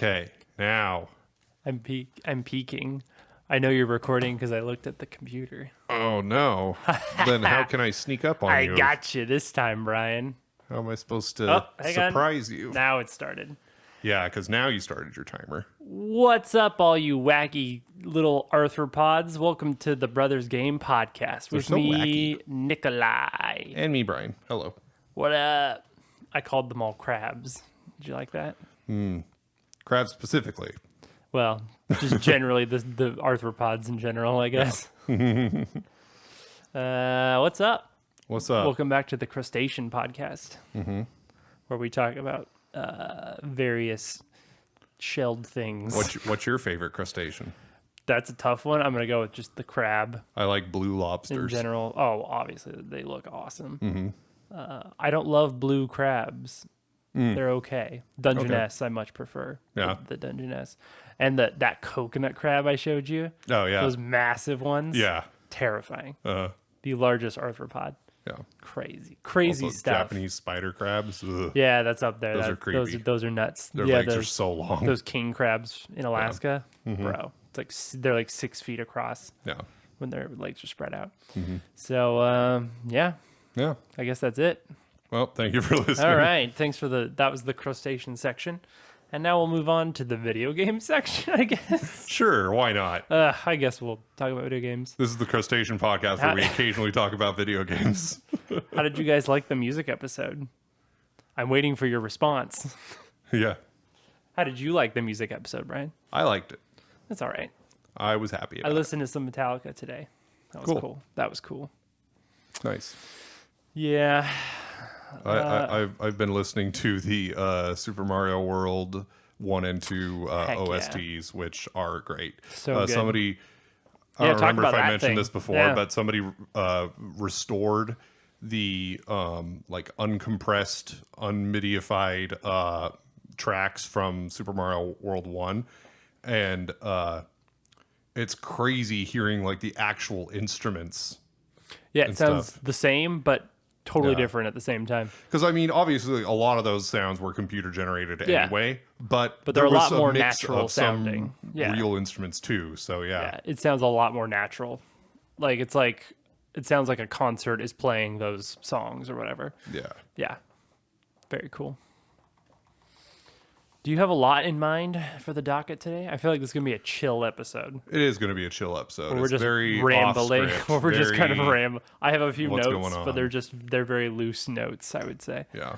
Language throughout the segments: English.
Okay, now. I'm peeking. I know you're recording because I looked at the computer. Oh no. Then how can I sneak up on I you? got you this time, Brian. How am I supposed to Hang on. surprise you? Now it started. Yeah, because now you started your timer. What's up, all you wacky little arthropods? Welcome to the Brothers Game Podcast with so me, Nikolai. And me, Brian. Hello. What up? I called them all crabs. Did you like that? Crabs specifically. Well, just generally the arthropods in general, I guess. What's up? What's up? Welcome back to the Crustacean Podcast, where we talk about various shelled things. What's your favorite crustacean? That's a tough one. I'm going to go with just the crab I like blue in lobsters. general. Oh, obviously, they look awesome. I don't love blue crabs. They're okay. Dungeness, I much prefer. Yeah. The Dungeness. And that coconut crab I showed you, Oh yeah. those massive ones. Yeah. Terrifying. Uh, The largest arthropod. yeah. Crazy Also, stuff. Japanese spider crabs. Ugh. Yeah, that's up there. Those are creepy. Those are nuts. Their yeah, legs are so long. those king crabs in Alaska, bro. It's like they're like 6 feet across Yeah. when their legs are spread out. So yeah, Yeah. I guess that's it. Well, thank you for listening. All right, thanks for that was the crustacean section, and now we'll move on to the video game section. I guess. Sure, why not? I guess we'll talk about video games. This is the Crustacean Podcast where we occasionally talk about video games. How did you guys like the music episode? I'm waiting for your response. Yeah. How did you like the music episode, Brian? I liked it. That's all right. I was happy I about listened to some Metallica today. That was cool. That was cool. it. Nice. Yeah. I've been listening to the Super Mario World 1 and 2 Heck yeah. OSTs, which are great. So good. Somebody, I Yeah, don't talk remember if about I that mentioned thing. this before, Yeah. but somebody restored the like uncompressed, unmidified tracks from Super Mario World 1. And it's crazy hearing like the actual instruments. Yeah, it and sounds stuff. the same, but totally Yeah. different at the same time. Because I mean, obviously, a lot of those sounds were computer generated Yeah. anyway, but they're there a was lot more mix natural of some sounding. Yeah. real instruments too. So Yeah, it sounds a lot more natural. Like it sounds like a concert is playing those songs or whatever. yeah. Yeah. Very cool. Do you have a lot in mind for the docket today? I feel like this is going to be a chill episode. It is going to be a chill episode. We're It's just very rambling. off-script, Or we're just kind of very- rambling. I have a few what's notes, going but on. they're very loose notes, I would say. Yeah.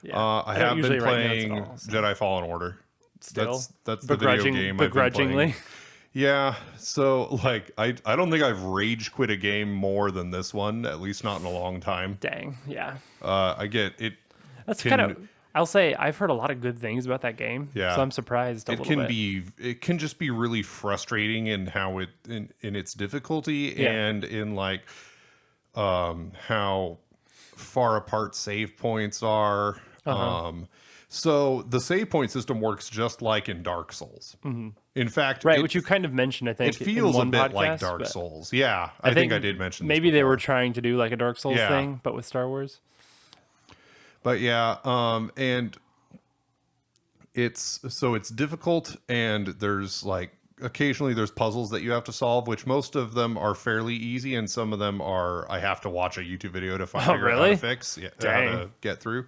Yeah. I don't have usually been write notes playing at all, so. Jedi Fallen Order. Still? That's the video game I've been playing. Begrudgingly. Yeah. So like I don't think I've rage quit a game more than this one, at least not in a long time. Dang. Yeah. I get it. That's can- kind of. I'll say I've heard a lot of good things about that game. Yeah. So I'm surprised a It little can bit. be. It can just be really frustrating in how it in its difficulty Yeah. and in like how far apart save points are. So the save point system works just like in Dark Souls. In fact, Right, it, which you kind of mentioned, I think. it feels in a one bit podcast, like Dark but Souls. Yeah, I think I did mention. Maybe this they were before. trying to do like a Dark Souls Yeah. thing, but with Star Wars. But yeah, and it's difficult, and there's like occasionally there's puzzles that you have to solve, which most of them are fairly easy, and some of them are I have to watch a YouTube video to figure out how really? to fix, how to get through.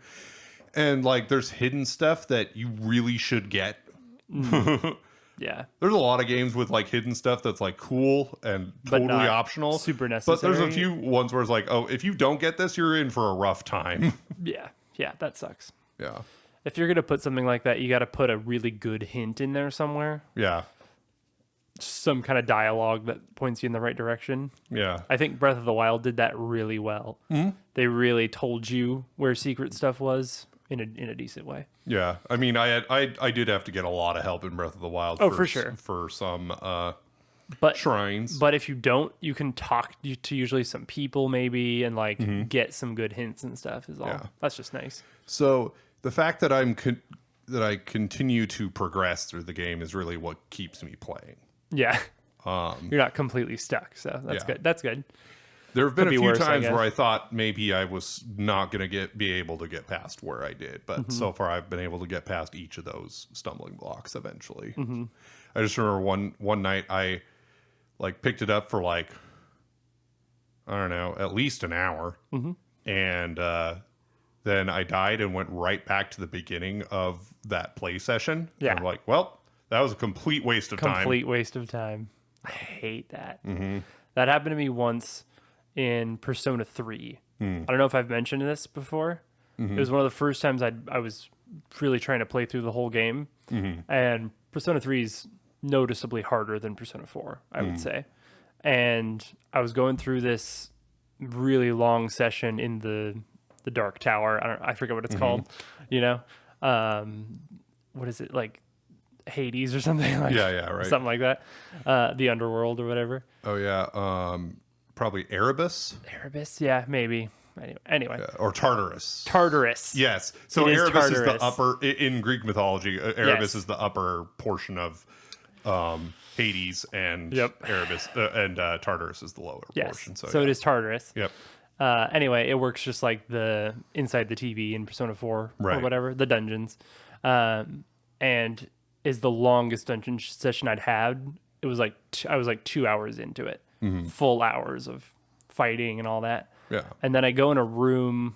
And like there's hidden stuff that you really should get. Yeah. There's a lot of games with like hidden stuff that's like cool and But totally not optional, super But there's a necessary. few ones where it's like, oh, if you don't get this, you're in for a rough time. Yeah. Yeah, that sucks. Yeah, If you're going to put something like that, you got to put a really good hint in there somewhere. yeah, Some kind of dialogue that points you in the right direction. yeah. I think Breath of the Wild did that really well. They really told you where secret stuff was in a decent way. Yeah, I mean, I did have to get a lot of help in Breath of the Wild. Oh, for sure. For some But shrines. But if you don't, you can talk to usually some people maybe and like get some good hints and stuff is all. Yeah. That's just nice. So the fact that that I continue to progress through the game is really what keeps me playing. Yeah. You're not completely stuck, so that's Yeah. good. That's good. There have been Could a be few worse, I times guess. where I thought maybe I was not going to be able to get past where I did, but Mm-hmm. so far I've been able to get past each of those stumbling blocks eventually. Mm-hmm. I just remember one night I like picked it up for like, I don't know, at least an hour, Mm-hmm. and then I died and went right back to the beginning of that play session. Yeah. And I'm like, well, that was a complete waste of time. Complete waste of time. I hate that. That happened to me once in Persona 3. I don't know if I've mentioned this before. It was one of the first times I was really trying to play through the whole game. And Persona 3 is noticeably harder than Persona 4, I would say. And I was going through this really long session in the Dark Tower. I forget what it's called, you know? What is it, like Hades or something? Like, Yeah, right. something like that. The Underworld or whatever. Oh yeah, probably Erebus Erebus? Yeah, maybe. Anyway. or Tartarus. Tartarus. Yes. So It is Erebus is the Tartarus. upper in Greek mythology. Erebus Yes. is the upper portion of Hades, and Yep. Erebus and Tartarus is the lower Yes. portion. So yeah. it is Tartarus. Yep. Anyway, it works just like the inside the TV in Persona 4 or Right. whatever, the dungeons. And is the longest dungeon session I'd had. It was like I was like 2 hours into it, full hours of fighting and all that. Yeah. And then I go in a room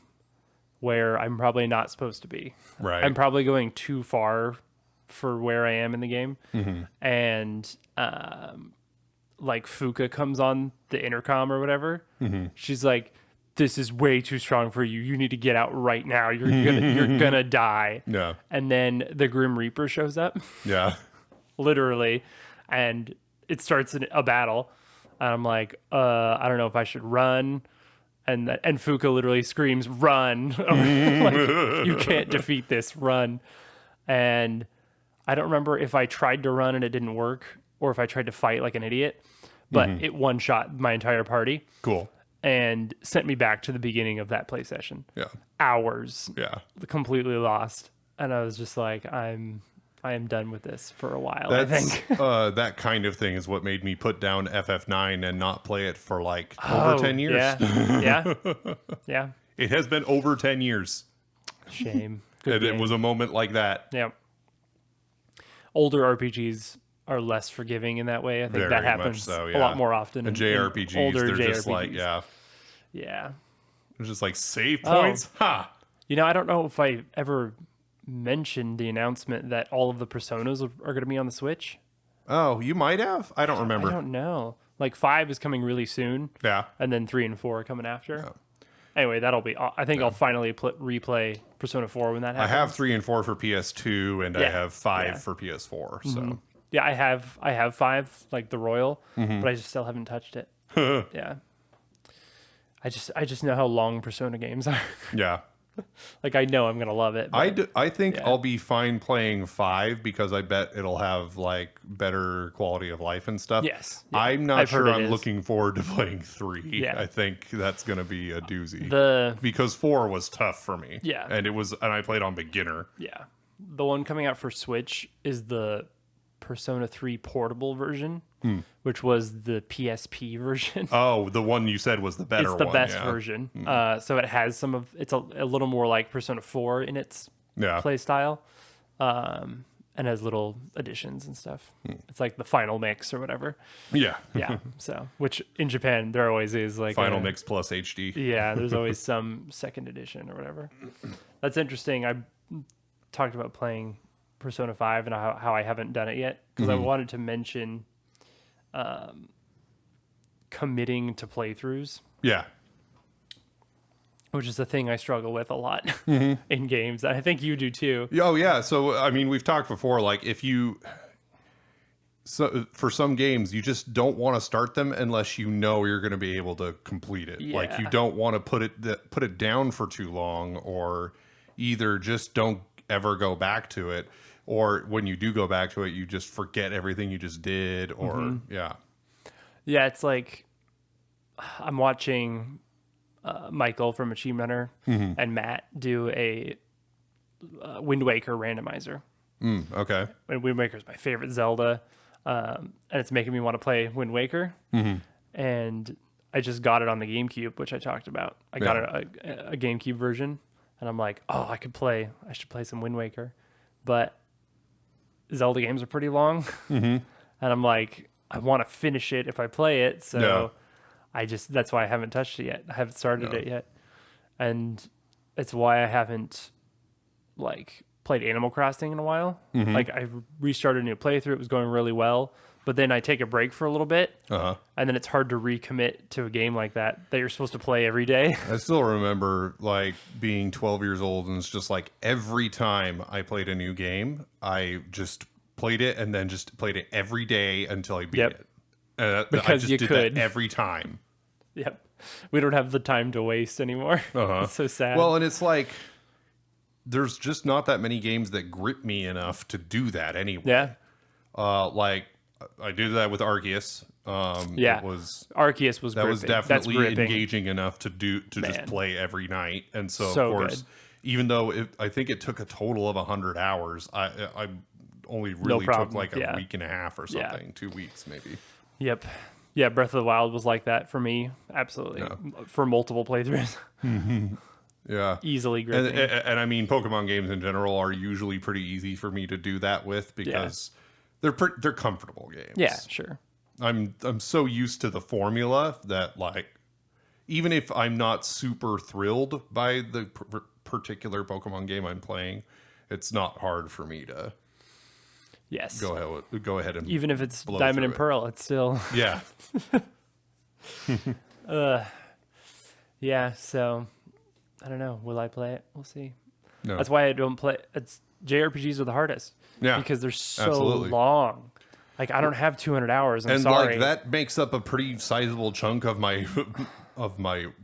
where I'm probably not supposed to be. Right. I'm probably going too far for where I am in the game. And like Fuka comes on the intercom or whatever. She's like, "This is way too strong for you. You need to get out right now. You're gonna die." Yeah. And then the Grim Reaper shows up, Yeah. literally, and it starts a battle. And I'm like, I don't know if I should run. And Fuka literally screams, "Run!" Like, you can't defeat this. Run. And I don't remember if I tried to run and it didn't work, or if I tried to fight like an idiot. But it one shot my entire party Cool. and sent me back to the beginning of that play session. Yeah. Hours, Yeah. completely lost. And I was just like, I am done with this for a while. That's, I think. that kind of thing is what made me put down FF9 and not play it for like over 10 years. Yeah. Yeah. It has been over 10 years. Shame. Good And it game. was a moment like that. Yeah. Older RPGs are less forgiving in that way. I think Very that much happens so, a yeah. lot more often. And in JRPGs, older they're JRPGs. just like, yeah. Yeah. It's just like save Oh. points. Ha! You know, I don't know if I ever mentioned the announcement that all of the Personas are going to be on the Switch. Oh, you might have? I don't remember. I don't know. Like 5 is coming really soon, Yeah. and then 3 and 4 are coming after. Anyway, that'll be. I think I'll finally replay Persona 4 when that I happens. have 3 and 4 for PS2, and I Yeah. have 5 Yeah. for PS4. So Yeah, I have 5, like the Royal, Mm-hmm. but I just still haven't touched it. Yeah. I just know how long Persona games are. yeah. Like I know I'm gonna love it. But I think yeah. I'll be fine playing 5 because I bet it'll have like better quality of life and stuff. Yes. Yeah. I'm not I've heard sure it I'm is. looking forward to playing 3. Yeah. I think that's going to be a doozy. the Because 4 was tough for me. Yeah. And I played on beginner. yeah, the one coming out for Switch is the Persona 3 portable version, which was the PSP version. Oh, the one you said was the better It's the one. best yeah. version. So it has it's a little more like Persona 4 in its Yeah. play style, and has little additions and stuff. It's like the final mix or whatever. Yeah. Yeah. So, which in Japan there always is like Final mix plus HD. Yeah, there's always some second edition or whatever. That's interesting. I talked about playing Persona 5 and how I haven't done it yet because I wanted to mention committing to playthroughs, Yeah. which is a thing I struggle with a lot in games. I think you do too. Oh yeah. So I mean, we've talked before. Like, for some games, you just don't want to start them unless you know you're going to be able to complete it. Like, you Yeah. don't want to put it down for too long, or either just don't ever go back to it, or when you do go back to it, you just forget everything you just did. Or yeah, Yeah, it's like I'm watching Michael from Achievement Hunter and Matt do a Wind Waker randomizer. okay, And Wind Waker is my favorite Zelda, and it's making me want to play Wind Waker. And I just got it on the GameCube, which I talked about. I got a GameCube version, and I'm like, oh, I should play some Wind Waker, but Zelda games are pretty long, and I'm like, I want to finish it if I play it, so that's why I haven't touched it yet. I haven't started it yet, and it's why I haven't like played Animal Crossing in a while. Like I restarted a new playthrough, it was going really well, but then I take a break for a little bit, and then it's hard to recommit to a game like that you're supposed to play every day. I still remember like being 12 years old, and it's just like every time I played a new game, I just played it and then just played it every day until I beat it. Because I just you did could. that every time. Yep. We don't have the time to waste anymore. It's so sad. Well, and it's like there's just not that many games that grip me enough to do that anyway. Yeah. Like I did that with Arceus. Yeah. It was Arceus was that was gripping. definitely That's gripping. engaging enough to just play every night. And so So of course, good. even though I think it took a total of 100 hours, I only really took problem. like a Yeah. week and a half or something, 2 weeks maybe. Yep. Yeah, Breath of the Wild was like that for me. Absolutely. For multiple playthroughs. Yeah. Easily And, gripping. and I mean, Pokemon games in general are usually pretty easy for me to do that with because they're comfortable games. Yeah, sure. I'm so used to the formula that like even if I'm not super thrilled by the particular Pokemon game I'm playing, it's not hard for me to Yes. go ahead and Even if it's blow Diamond and through it. Pearl, it's still Yeah. yeah, so I don't know. Will I play it? We'll see. No. That's why I don't play. It's JRPGs are the hardest. Yeah, because they're so absolutely. long. Like I don't have 200 hours. I'm and sorry. like that makes up a pretty sizable chunk of my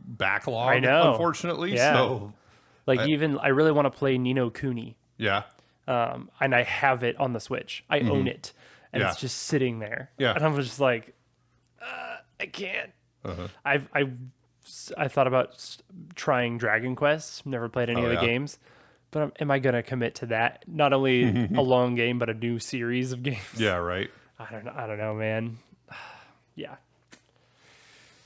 backlog. I know. Unfortunately, Yeah. so Like I really want to play Ni no Kuni, yeah, and I have it on the Switch. I own it, and Yeah. it's just sitting there. Yeah. And I'm just like, I can't. I thought about trying Dragon Quest. Never played any of the yeah. games, but am I gonna commit to that? Not only a long game, but a new series of games. yeah, right. I don't know, man. Yeah.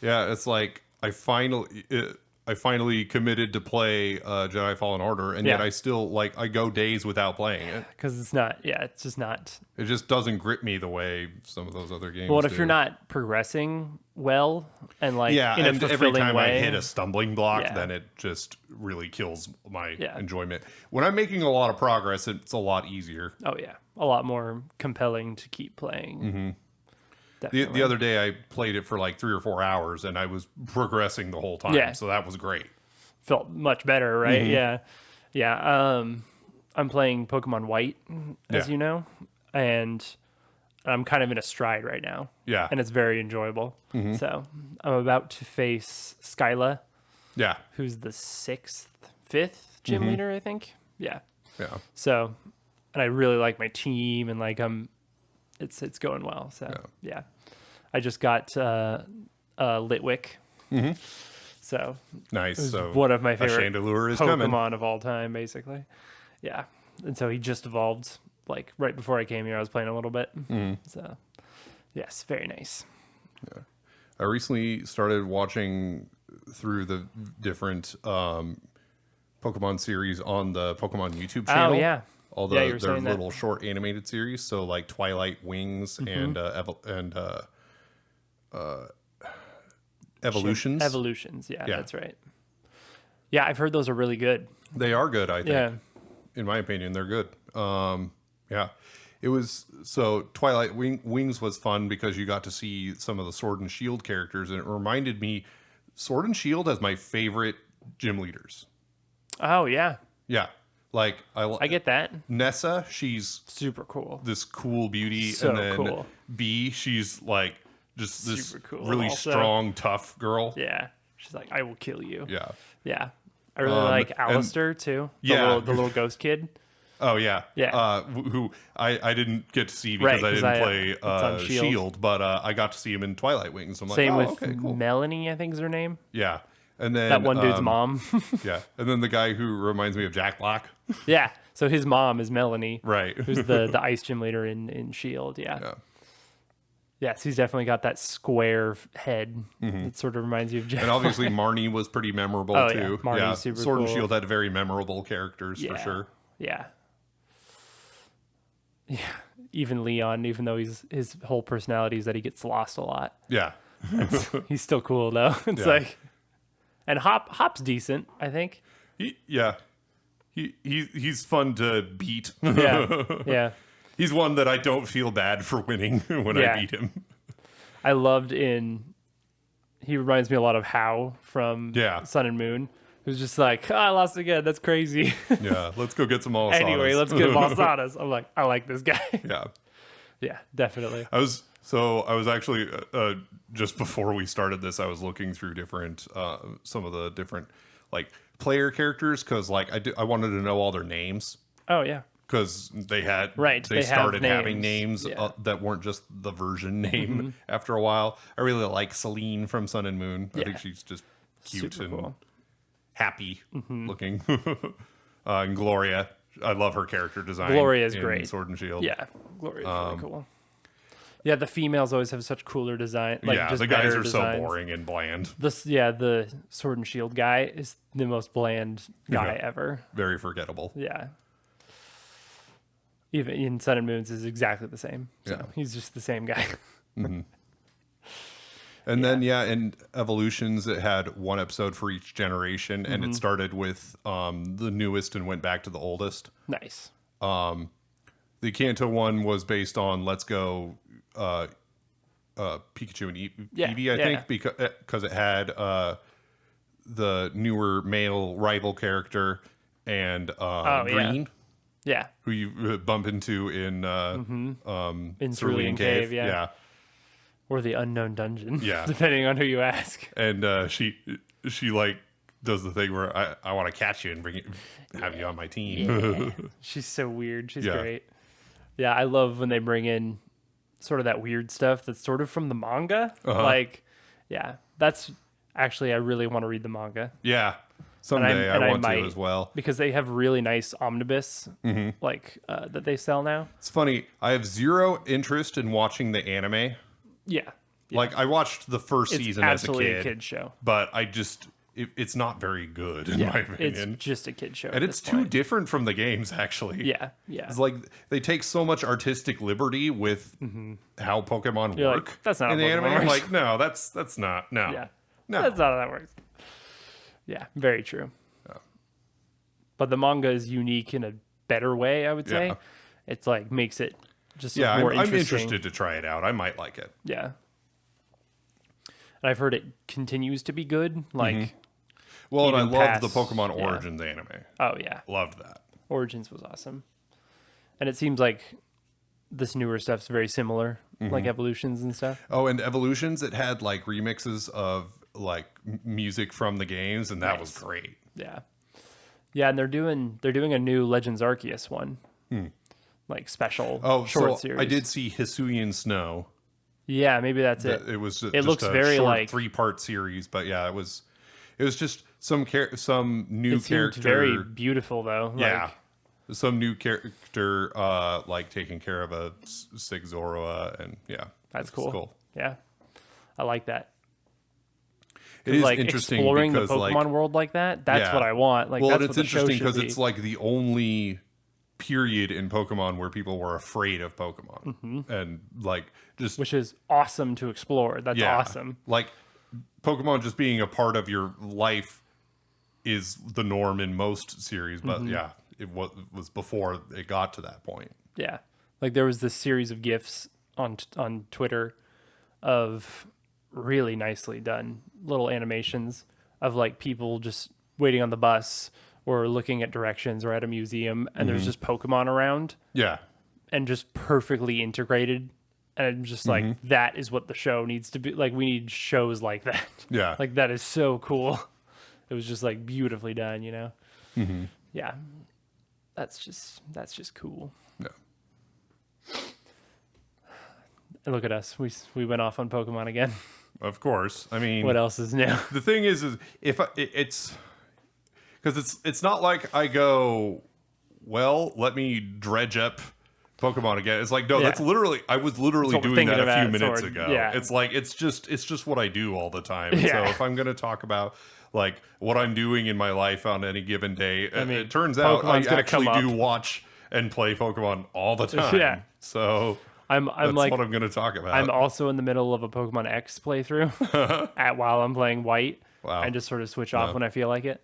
Yeah, it's like I finally committed to play Jedi Fallen Order, and yet Yeah. I still I go days without playing it. Because it's not. Yeah, it's just not. It just doesn't grip me the way some of those other games. Well, if do. you're not progressing well and like yeah, in a and every fulfilling time way, I hit a stumbling block, Yeah. then it just really kills my Yeah. enjoyment. When I'm making a lot of progress, it's a lot easier. oh yeah, a lot more compelling to keep playing. Definitely. The other day, I played it for like 3 or 4 hours, and I was progressing the whole time. Yeah. So that was great. Felt much better, right? Yeah. I'm playing Pokemon White, as Yeah. you know, and I'm kind of in a stride right now. Yeah. And it's very enjoyable. So I'm about to face Skyla, Yeah. who's the fifth gym leader, I think. Yeah. Yeah. So, and I really like my team, and like it's going well. So yeah, I just got Litwick. So Nice. So one of my a favorite Chandelure is Pokemon coming. of all time, basically. Yeah, and so he just evolved like right before I came here. I was playing a little bit. So yes, very nice. I recently started watching through the different Pokemon series on the Pokemon YouTube channel. Oh yeah, All Yeah, you their were saying that. little short animated series. So like Twilight Wings and Evolutions. Evolutions. Yeah, Yeah. that's right. Yeah, I've heard those are really good. They are good, I think. Yeah. In my opinion, they're good. Yeah. It was so Twilight Wings was fun because you got to see some of the Sword and Shield characters, and it reminded me Sword and Shield has my favorite gym leaders. Oh yeah, Yeah. Like I get that. Nessa, she's Super cool. this cool beauty, So and then cool. B, she's like just this Super cool really also. strong, tough girl. Yeah, she's like, I will kill you. Yeah. Yeah. I really like and- Alistair too. Yeah. The little ghost kid. Oh yeah, Yeah. Who I didn't get to see because Right, I 'cause didn't it's play on Shield. Shield, but I got to see him in Twilight Wings. I'm like, Same oh, with okay, cool. Melanie, I think is her name. Yeah, and then That one dude's mom. Yeah, and then the guy who reminds me of Jack Black. Yeah. So his mom is Melanie, Right. who's the ice gym leader in Shield. Yeah. Yeah. Yes, he's definitely got that square head. It sort of reminds you of Jeff. And obviously Marnie was pretty memorable Oh, yeah. too. Marnie's super Sword and cool. Shield had very memorable characters for sure. Yeah. Yeah. Even Leon, even though his whole personality is that he gets lost a lot. Yeah. He's still cool though. It's Yeah. like, and Hop's decent, I think. He's fun to beat. Yeah. Yeah. He's one that I don't feel bad for winning when Yeah. I beat him. I loved he reminds me a lot of Hao from Yeah. Sun and Moon. Who's just like, I lost again. That's crazy. Yeah, let's go get some Malasadas. Anyway, let's get Malasadas. I'm like, I like this guy. Yeah. Yeah, definitely. I was actually just before we started this, I was looking through different some of the different like player characters because like I wanted to know all their names Oh yeah. because they had Right, they they have started having names. names Yeah. that weren't just the version name after a while. I really like Celine from Sun and Moon. I Yeah. think she's just cute Super and cool. happy looking. And Gloria, I love her character design. Gloria's in great. Sword and Shield. Yeah, Gloria's really cool. Yeah, the females always have such cooler design. Like, yeah, just the guys better are designs. so boring and bland. The Sword and Shield guy is the most bland guy Yeah. ever. Very forgettable. Yeah. Even in Sun and Moons is exactly the same. So Yeah. he's just the same guy. And then in Evolutions, it had one episode for each generation, and it started with the newest and went back to the oldest. Nice. The Kanto one was based on Let's Go Pikachu and Eevee, I think, because it had the newer male rival character and yeah. Green, Yeah. who you bump into in In Cerulean Cave, yeah. Or the Unknown Dungeon. Yeah. Depending on who you ask. And she like does the thing where I want to catch you and have you on my team. She's so weird. She's Yeah. great. Yeah, I love when they bring in sort of that weird stuff that's sort of from the manga. Like, yeah, that's actually, I really want to read the manga Yeah, someday and I I want to might. as well. because they have really nice omnibus that they sell now. It's funny. I have zero interest in watching the anime. Yeah. Like I watched the first It's season as a absolutely kid, a kid show. but I just it's not very good in my opinion. It's just a kid show. And at it's this too point. different from the games, actually. Yeah. Yeah. It's like they take so much artistic liberty with how Pokemon You're work. like, "That's not in how the Pokemon anime. I'm works." like, no, that's not. No, Yeah. no. That's not how that works. Yeah, very true. But the manga is unique in a better way, I would say. Yeah. It's like makes it just Yeah, more I'm interesting. interested to try it out. I might like it. Yeah. And I've heard it continues to be good. Like, Well, and I Even loved the past- Pokemon yeah. Origins anime. oh yeah, Loved that. Origins was awesome. And it seems like this newer stuff's very similar, like Evolutions and stuff. Oh, and Evolutions, it had like remixes of like music from the games, and that was Nice. great. Yeah. Yeah, and they're doing a new Legends Arceus one. Like special Oh, short so series. I did see Hisuian Snow. Yeah, maybe that's it. It was just looks a very short like 3-part series, but yeah, it was just some new It seemed character. very beautiful though. Yeah. Some new character like taking care of a Sigzoroa, and yeah. That's it was cool. Yeah. I like that. It is Like interesting exploring the because Pokemon like world like that. That's yeah. what I want. Like well, that's and what it's the show interesting should because be. it's like the only period in Pokemon where people were afraid of Pokemon, and like just which is awesome to explore. That's yeah, awesome. like Pokemon just being a part of your life is the norm in most series, but yeah, it was before it got to that point. Yeah. Like there was this series of GIFs on Twitter of really nicely done little animations of like people just waiting on the bus or looking at directions or at a museum, and there's just Pokemon around Yeah, and just perfectly integrated. And I'm just like, that is what the show needs to be. Like we need shows like that. yeah, Like that is so cool. It was just like beautifully done, you know? Yeah. That's just cool. no. And look at us. We went off on Pokemon again. Of course. I mean, What else is new? the thing is if it's because it's not like I go, well, let me dredge up Pokemon again. It's like, no, Yeah. that's literally, I was literally That's what we're doing that thinking a few about, minutes Sword. ago. Yeah. It's like, it's just what I do all the time. And Yeah. so if I'm going to talk about like what I'm doing in my life on any given day, mean, it turns out Pokemon's I gonna actually come do up. watch and play Pokemon all the time. Yeah. So I'm that's like what I'm going to talk about. I'm also in the middle of a Pokemon X playthrough while I'm playing White. Wow. And just sort of switch off No. when I feel like it.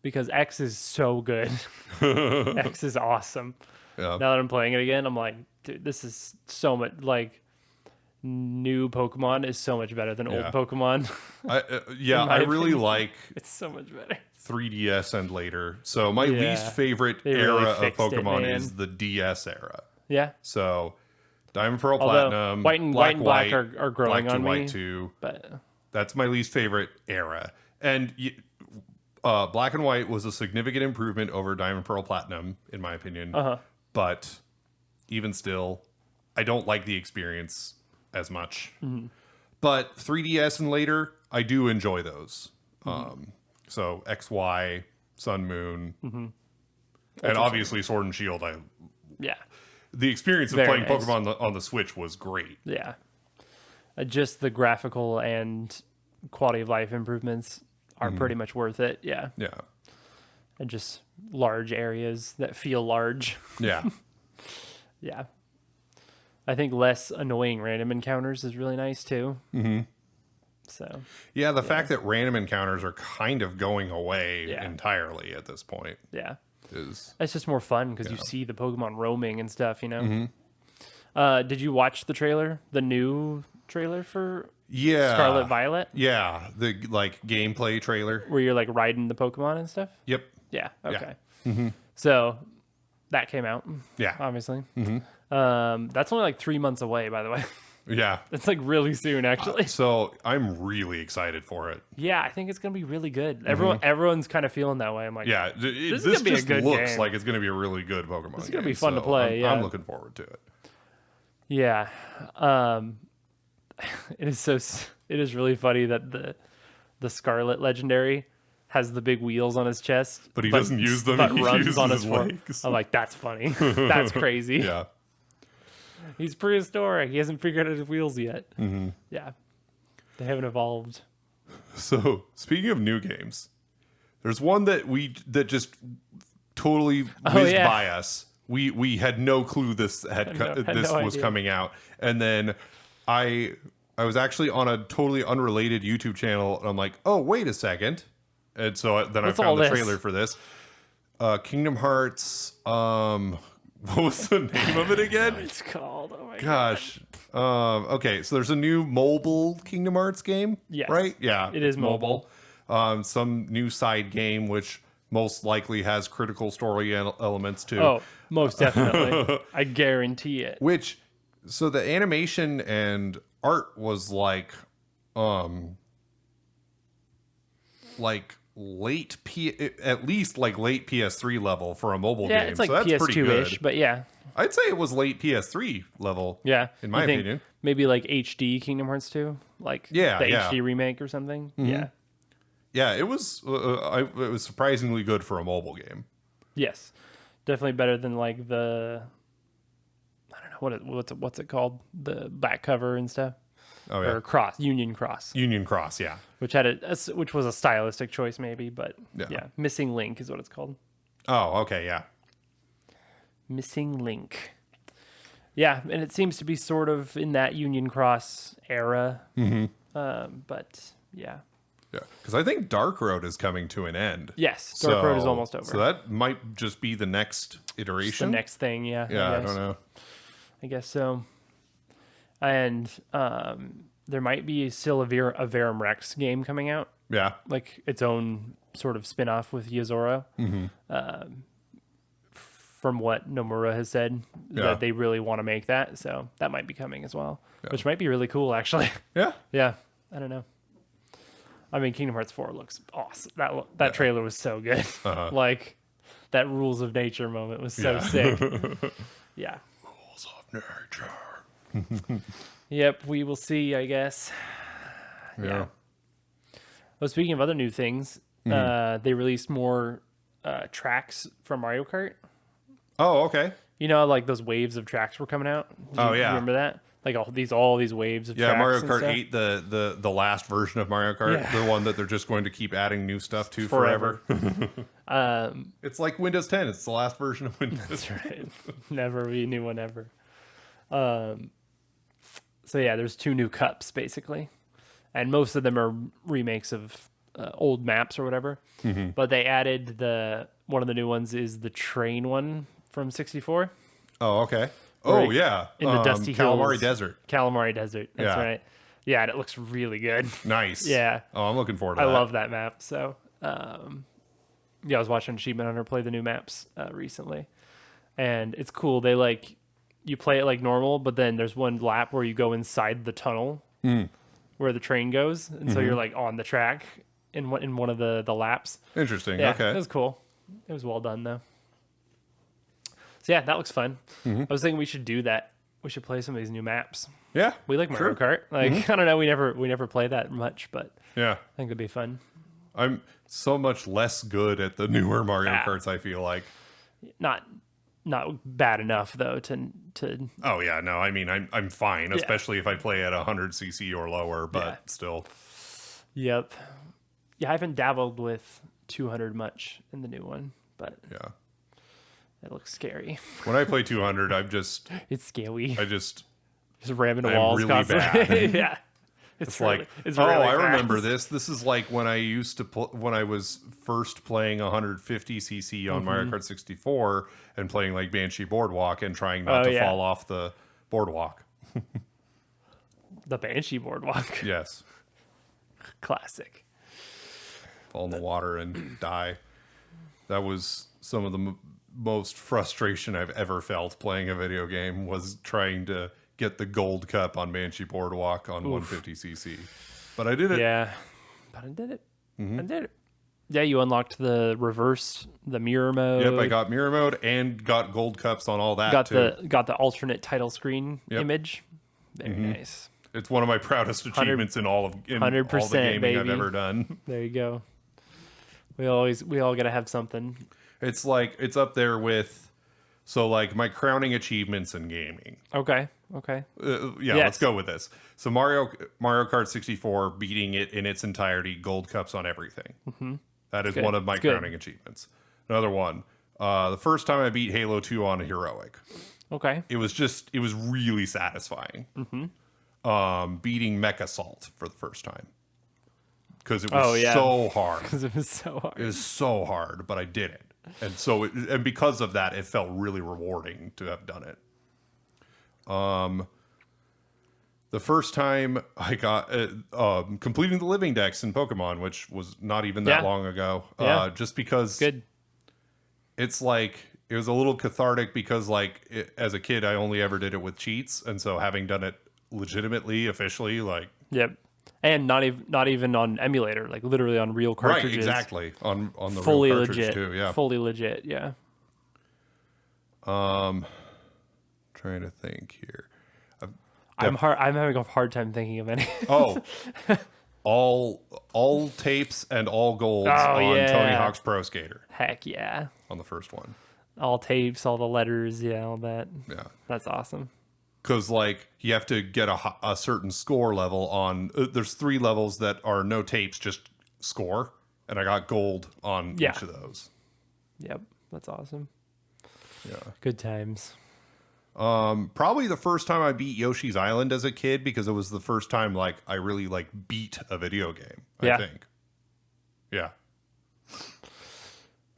Because X is so good. X is awesome. Yeah. Now that I'm playing it again, I'm like, dude, this is so much like new Pokemon is so much better than old Yeah. Pokemon. Yeah, my I really opinion. like It's so much better. 3DS and later. So my Yeah. least favorite They really era of fixed it, Pokemon man. is the DS era. Yeah. So Diamond, Pearl, Although Platinum, White and Black, Black White are growing Black on 2, me. White 2. But That's my least favorite era. And Black and White was a significant improvement over Diamond, Pearl, Platinum, in my opinion. But even still, I don't like the experience as much. But 3DS and later, I do enjoy those. So XY, Sun, Moon, and obviously Sword and Shield. yeah. The experience of Very playing nice. Pokemon on the Switch was great. Yeah. Just the graphical and quality of life improvements are pretty much worth it. Yeah. Yeah. And just large areas that feel large. Yeah. Yeah. I think less annoying random encounters is really nice too. So, Yeah, the fact that random encounters are kind of going away Yeah. entirely at this point yeah. is It's just more fun because you see the Pokemon roaming and stuff, you know? Mm-hmm. Did you watch the trailer? The new trailer for yeah. Scarlet Violet? Yeah, the like gameplay trailer. Where you're like riding the Pokemon and stuff? Yep. Yeah. Okay. So that came out, Yeah. obviously. That's only like 3 months away, by the way. Yeah. It's like really soon, actually. So I'm really excited for it. Yeah, I think it's gonna be really good. Everyone's kind of feeling that way. I'm like, Yeah, is this gonna be a just good looks game. like it's going to be a really good Pokemon. It's gonna game, be fun to so play, I'm yeah. looking forward to it. yeah. It is really funny that the Scarlet Legendary has the big wheels on his chest, But he doesn't use them, But he runs uses on his his front. legs. I'm like, that's funny. That's crazy. Yeah. He's prehistoric. He hasn't figured out his wheels yet. Yeah, they haven't evolved. So speaking of new games, there's one that just totally whizzed yeah. by us. We had no clue this had this no was idea. coming out, and then I was actually on a totally unrelated YouTube channel, and I'm like, oh wait a second, and so then What's I all found the this? trailer for this. Kingdom Hearts. What was the name of it again? It's called. Oh my god. Gosh. Okay, so there's a new mobile Kingdom Hearts game. Yes. Right? Yeah. It is mobile. Some new side game which most likely has critical story elements too. Oh, most definitely. I guarantee it. Which so the animation and art was like at least like late PS3 level for a mobile Yeah, game. it's like so that's pretty PS2-ish, good. but yeah. I'd say it was late PS3 level. Yeah. In my You think opinion. Maybe like HD Kingdom Hearts 2? Like Yeah, the yeah. HD remake or something? Yeah. Yeah, it was it was surprisingly good for a mobile game. Yes. Definitely better than like the I don't know what's it called? The back cover and stuff. Oh yeah. Or Union Cross, Union Cross, yeah. which had which was a stylistic choice maybe, but Yeah. yeah, Missing Link is what it's called. Oh, okay, yeah. Missing Link. Yeah, and it seems to be sort of in that Union Cross era. But yeah. Yeah. Because I think Dark Road is coming to an end. Yes, Dark Road is almost over. So that might just be the next Just the iteration. next thing, yeah. yeah, I guess. don't know. I guess so. And there might be still a Verum Rex game coming out, Yeah. like its own sort of spin-off with Yozora. From what Nomura has said, Yeah. that they really want to make that, so that might be coming as well, which might be really cool, actually. Yeah. Yeah, I don't know. I mean, Kingdom Hearts 4 looks awesome. That trailer was so good. Like, that Rules of Nature moment was so Yeah. sick. Yeah. Rules of nature. Yep, we will see, I guess. Yeah. Well, speaking of other new things, they released more tracks from Mario Kart. Oh, okay. You know, like those waves of tracks were coming out. Oh, You yeah. remember that? Like all these waves of Yeah, tracks. Mario and Kart stuff. 8, the last version of Mario Kart, Yeah. the one that they're just going to keep adding new stuff to forever. It's like Windows 10. It's the last version of Windows. That's right. Never be a new one ever. So yeah, there's 2 new cups basically, and most of them are remakes of old maps or whatever. Mm-hmm. But they added one of the new ones is the train one from 64. Oh, okay. Right. Oh, yeah. In the Dusty Calamari Hills. Desert. Calamari Desert. That's Yeah. right. Yeah, and it looks really good. Nice. Yeah. Oh, I'm looking forward to I that. love that map. So, yeah, I was watching Achievement Hunter play the new maps recently, and it's cool. They you play it like normal, but then there's one lap where you go inside the tunnel where the train goes, and so you're like on the track in one of the laps. Interesting. Yeah, Okay. it was cool. It was well done though. So yeah, that looks fun. I was thinking we should do that. We should play some of these new maps. Yeah. We like Mario Sure. Kart. Like I don't know, we never play that much, but Yeah. I think it'd be fun. I'm so much less good at the newer Mario Karts, I feel like. Not bad enough though to Oh, yeah. No, I mean, I'm fine, especially if I play at 100cc or lower, but Yeah. still. Yep. Yeah, I haven't dabbled with 200 much in the new one, but Yeah. it looks scary. When I play 200, It's scary. just Ramming I'm walls really constantly. bad. Yeah. It's like, it's oh, really I remember fast. this. This is like when I used to when I was first playing 150cc on Mario Kart 64 and playing like Banshee Boardwalk and trying not Oh, to yeah. fall off the boardwalk. The Banshee Boardwalk. Yes. Classic. Fall in the water and die. That was some of the most frustration I've ever felt playing a video game, was trying to get the gold cup on Banshee Boardwalk on 150cc. But I did it. Yeah. But I did it. I did it. Yeah, you unlocked the mirror mode. Yep, I got mirror mode and got gold cups on all that got too. got the alternate title screen Yep. image. Very nice. It's one of my proudest achievements in all the 100%, gaming I've baby. ever done. There you go. We all gotta have something. It's like it's up there with, so like my crowning achievements in gaming. Okay. Yeah, Yes. let's go with this. So Mario Kart 64, beating it in its entirety, gold cups on everything. That is good. one of my It's good. crowning achievements. Another one, the first time I beat Halo 2 on a heroic, Okay. it was really satisfying. Beating Mech Assault for the first time, because it was Oh, yeah. so hard. Because it was so hard. It was so hard, but I did it, and so and because of that, it felt really rewarding to have done it. The first time I got completing the living dex in Pokemon, which was not even that Yeah. long ago, Yeah. just because Good. it's like it was a little cathartic, because as a kid I only ever did it with cheats, and so having done it legitimately, officially, like Yep. And not even on emulator, like literally on real right, cartridges. exactly on the Fully real cartridge legit. too, yeah. Fully legit. Yeah. Trying to think here. I'm having a hard time thinking of any. Oh, all tapes and all golds on yeah. Tony Hawk's Pro Skater Heck yeah. on the first one. All tapes, all the letters, yeah, all that. Yeah. That's awesome. Because you have to get a certain score level on. There's 3 levels that are no tapes, just score, and I got gold on Yeah. each of those. Yep. That's awesome. Yeah. Good times. Probably the first time I beat Yoshi's Island as a kid, because it was the first time I really beat a video game. Yeah. I think. Yeah.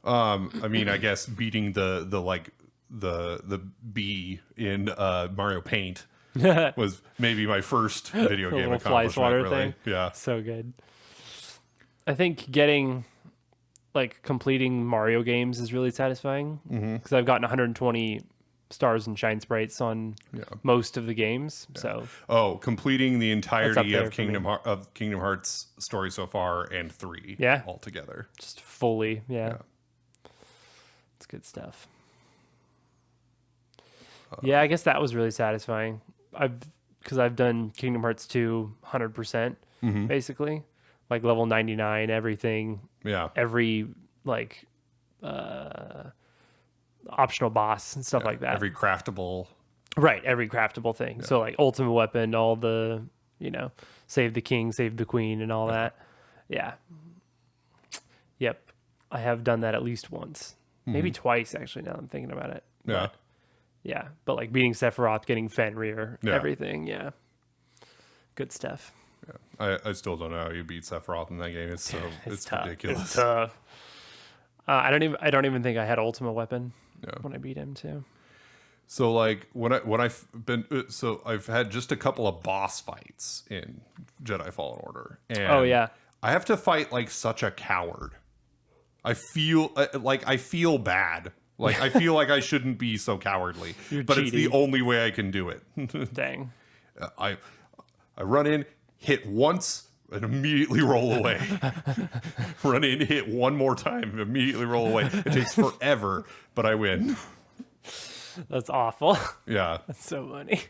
I mean, I guess beating the bee in Mario Paint was maybe my first video The game little fly accomplishment. swatter Really. thing. Yeah. So good. I think completing Mario games is really satisfying, because I've gotten 120 stars and shine sprites on most of the games. So Oh, completing the entirety there of for me. Kingdom Hearts story so far, and 3 Yeah. altogether. just fully, yeah. It's good stuff. Yeah, I guess that was really satisfying. Because I've done Kingdom Hearts 2 100% basically, like level 99, everything, Yeah. every optional boss and stuff like that. Every craftable. Right, every craftable thing. So like ultimate weapon, all the, save the king, save the queen, and all that. Yeah. Yep. I have done that at least once. Maybe twice, actually, now I'm thinking about it. Yeah. But, yeah. But like beating Sephiroth, getting Fenrir, Yeah. everything. Yeah. Good stuff. I still don't know how you beat Sephiroth in that game. It's tough. ridiculous. It's tough. I don't even think I had ultimate weapon Yeah. when I beat him too. So like I've had just a couple of boss fights in Jedi Fallen Order. And Oh, yeah. I have to fight like such a coward. I feel bad. Like I feel like I shouldn't be so cowardly. But it's the cheating. only way I can do it. Dang. I run in, hit once, and immediately roll away. Run in, hit one more time, immediately roll away. It takes forever, but I win. That's awful. Yeah. That's so funny.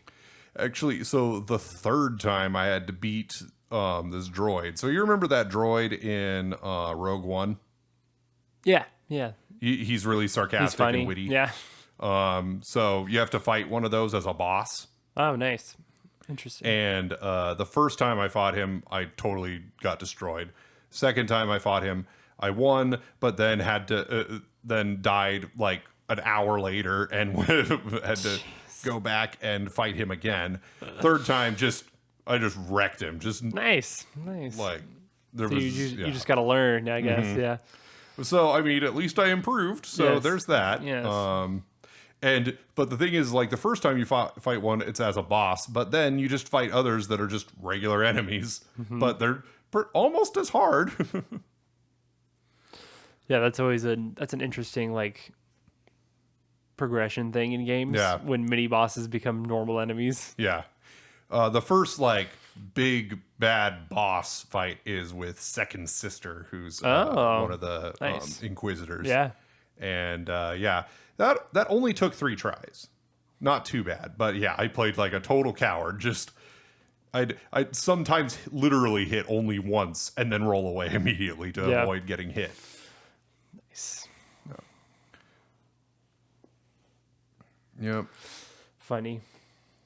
Actually, so the third time I had to beat this droid. So you remember that droid in Rogue One? Yeah. Yeah. He's really He's sarcastic funny. and witty. Yeah. So you have to fight one of those as a boss. Oh, nice. Interesting. And the first time I fought him, I totally got destroyed. Second time I fought him, I won, but then had to then died like an hour later and had to go back and fight him again. Third time, I just wrecked him. Just Nice. like there So was. you just got to learn, I guess. Yeah. So I mean, at least I improved. So Yes. there's that. Yes. But the thing is, like the first time you fight one, it's as a boss, but then you just fight others that are just regular enemies, but they're almost as hard. Yeah, that's an interesting like progression thing in games. Yeah. When mini bosses become normal enemies. Yeah. The first like big bad boss fight is with Second Sister, who's one of the nice. Inquisitors. Yeah. And that only took 3 tries. Not too bad, but yeah, I played like a total coward. Just I'd sometimes literally hit only once and then roll away immediately to avoid getting hit. Nice. Yep. Funny.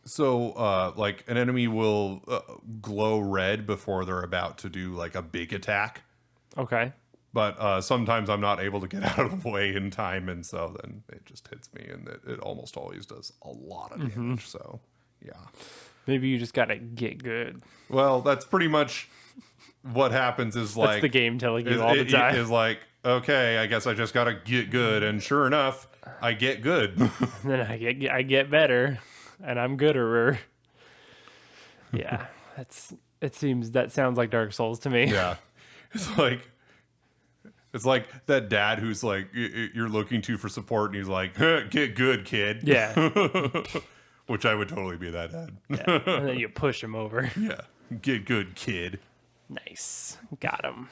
So, like, an enemy will glow red before they're about to do, like, a big attack. Okay. But sometimes I'm not able to get out of the way in time, and so then it just hits me, and it almost always does a lot of damage. So, yeah. Maybe you just gotta get good. Well, that's pretty much what happens is, That's like... the game telling you all the time. Is like, okay, I guess I just gotta get good, and sure enough, I get good. Then I get better, and I'm gooder. Yeah, that sounds like Dark Souls to me. Yeah. It's like that dad who's like, you're looking to for support, and he's like, get good, kid. Yeah. Which I would totally be that dad. Yeah. And then you push him over. Yeah. Get good, kid. Nice. Got him.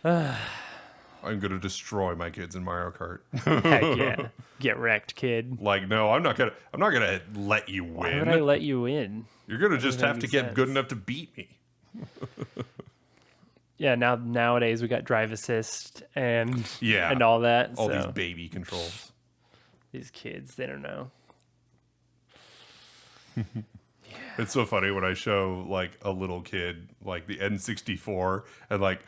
I'm going to destroy my kids in Mario Kart. Heck yeah. Get wrecked, kid. Like, no, I'm not going to let you Why would I win. let you in? You're going to just doesn't have to make get sense. good enough to beat me. Yeah, nowadays we got drive assist and Yeah. and all that. All so these baby controls. these kids, they don't know. It's so funny when I show like a little kid like the N64 and like,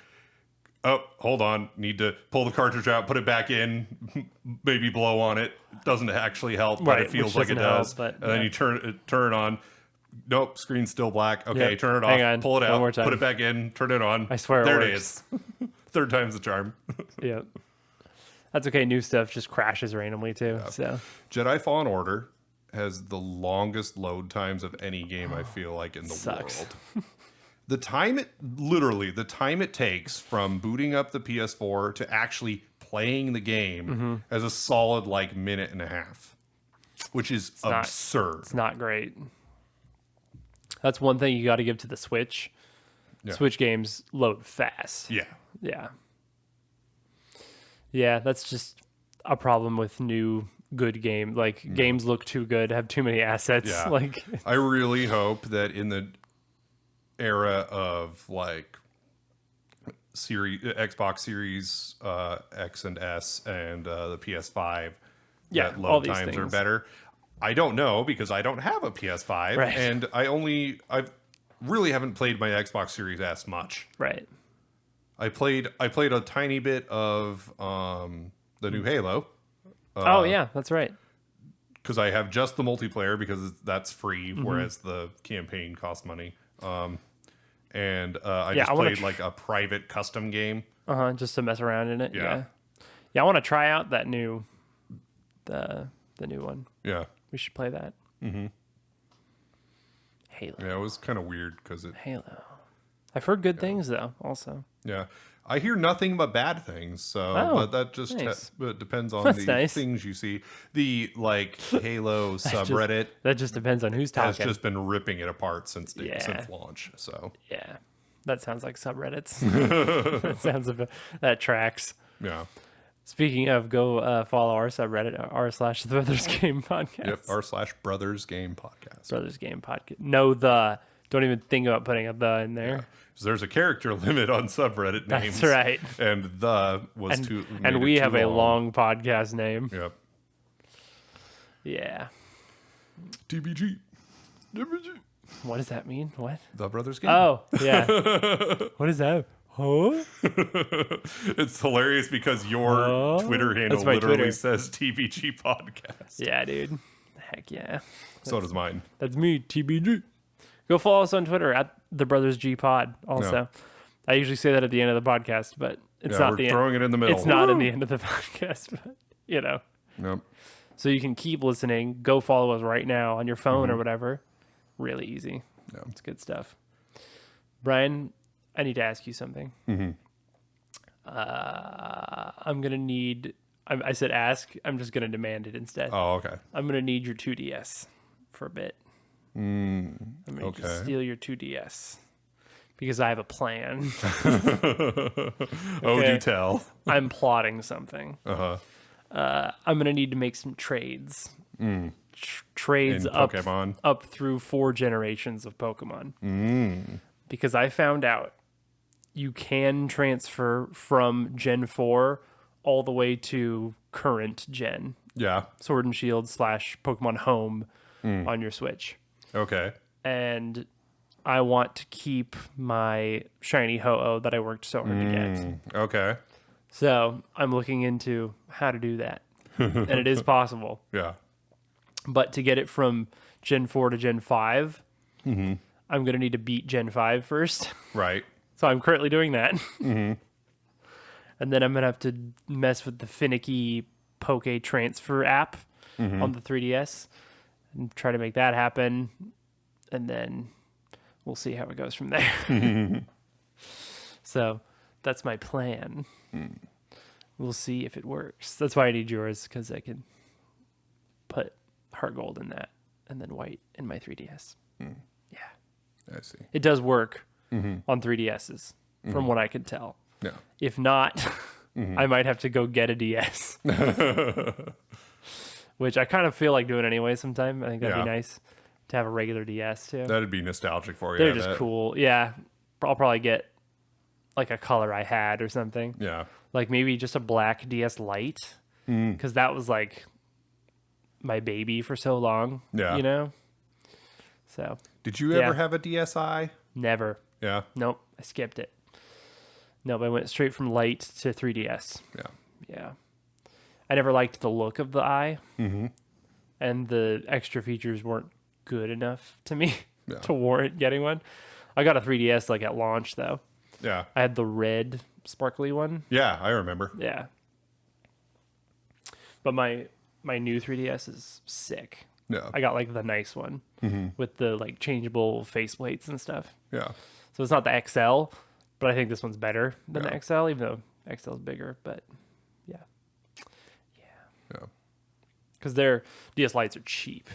oh, hold on, need to pull the cartridge out, put it back in, maybe blow on it. Doesn't actually help, but Right, it feels which like it doesn't help, does. but, And then yeah. you turn it on. Nope, screen's still black. Okay, Yep, turn it hang off, on, pull it one out, more time. put it back in, turn it on. I swear it there works. it is. Third time's the charm. Yep. That's okay. New stuff just crashes randomly too. So Jedi Fallen Order has the longest load times of any game I feel like in the Sucks. world. The time it takes from booting up the PS4 to actually playing the game as a solid like minute and a half, which is absurd. it's not great. That's one thing you got to give to the Switch. Yeah. Switch games load fast. Yeah. Yeah. Yeah, that's just a problem with new good game. Like games look too good, have too many assets. Yeah. Like I really hope that in the era of like Xbox Series X and S and the PS5 Yeah, that all load these times are things. better. I don't know because I don't have a PS5 Right. and I've really haven't played my Xbox Series S much. Right. I played a tiny bit of the new Halo Oh yeah, that's right. because I have just the multiplayer because that's free, whereas the campaign costs money. And I Yeah, just I wanna played like a private custom game. Just to mess around in it. Yeah. Yeah. Yeah, I want to try out that new the new one. Yeah, We should play that. Halo. yeah, it was kind of weird because it. Halo. I've heard good things though. Also, Yeah, I hear nothing but bad things. So, Oh, but that just nice. but depends on That's the nice. things you see. The like Halo subreddit that just depends on who's has talking. just been ripping it apart since Yeah. since launch. So Yeah, that sounds like subreddits. That sounds that tracks. yeah, Speaking of, go follow our subreddit r/the Brothers Game Podcast. yep. r/Brothers Game Podcast. Brothers Game Podcast. Don't even think about putting a the in there. So there's a character limit on subreddit names. That's right. And the was too. made And it we too have a long podcast name. Yep. Yeah. TBG. What does that mean? What? The Brothers Game. Oh, yeah. What is that? Huh? It's hilarious because your Oh, Twitter handle that's my literally Twitter. says TBG Podcast. Yeah, dude. Heck yeah. So does mine. That's me, TBG. Go follow us on Twitter at the Brothers G Pod. Also, Yeah. I usually say that at the end of the podcast, but it's Yeah, not we're the throwing it in the middle. It's not in the end of the podcast, but you know. Yep. So you can keep listening. Go follow us right now on your phone or whatever. Really easy. Yeah. It's good stuff. Brian, I need to ask you something. I'm gonna need. I said ask. I'm just gonna demand it instead. Oh, okay. I'm gonna need your 2DS for a bit. I'm gonna need to okay. steal your 2DS because I have a plan. Oh, do tell. I'm plotting something. Uh-huh. I'm gonna need to make some trades. Trades In up Pokemon. up through 4 generations of Pokemon. Because I found out you can transfer from Gen 4 all the way to current gen. Yeah. Sword and Shield / Pokemon Home on your Switch. Okay. And I want to keep my shiny Ho-Oh that I worked so hard to get. Okay. So I'm looking into how to do that. And it is possible. Yeah. But to get it from Gen 4 to Gen 5, I'm going to need to beat Gen 5 first. Right. So I'm currently doing that. And then I'm going to have to mess with the finicky Poke Transfer app on the 3DS and try to make that happen. And then we'll see how it goes from there. So that's my plan. We'll see if it works. That's why I need yours, because I can put heart gold in that and then white in my 3DS. Yeah. I see. It does work on 3DSs, from what I can tell. Yeah. If not, I might have to go get a DS. Which I kind of feel like doing anyway sometime. I think that'd Yeah. be nice to have a regular DS too. That'd be nostalgic for you. They're I just bet. cool. Yeah. I'll probably get like a color I had or something. Yeah. Like maybe just a black DS Lite. Because that was like my baby for so long. Yeah. You know? So Did you Yeah. ever have a DSi? never. Yeah. Nope. I skipped it. Nope. I went straight from Lite to 3DS. Yeah. Yeah. I never liked the look of the eye. And the extra features weren't good enough to me Yeah. to warrant getting one. I got a 3DS like at launch though. Yeah. I had the red sparkly one. Yeah. I remember. Yeah. But my new 3DS is sick. Yeah. I got like the nice one with the like changeable faceplates and stuff. Yeah. So it's not the XL, but I think this one's better than Yeah. the XL, even though XL is bigger. But yeah, Yeah. because their DS Lites are cheap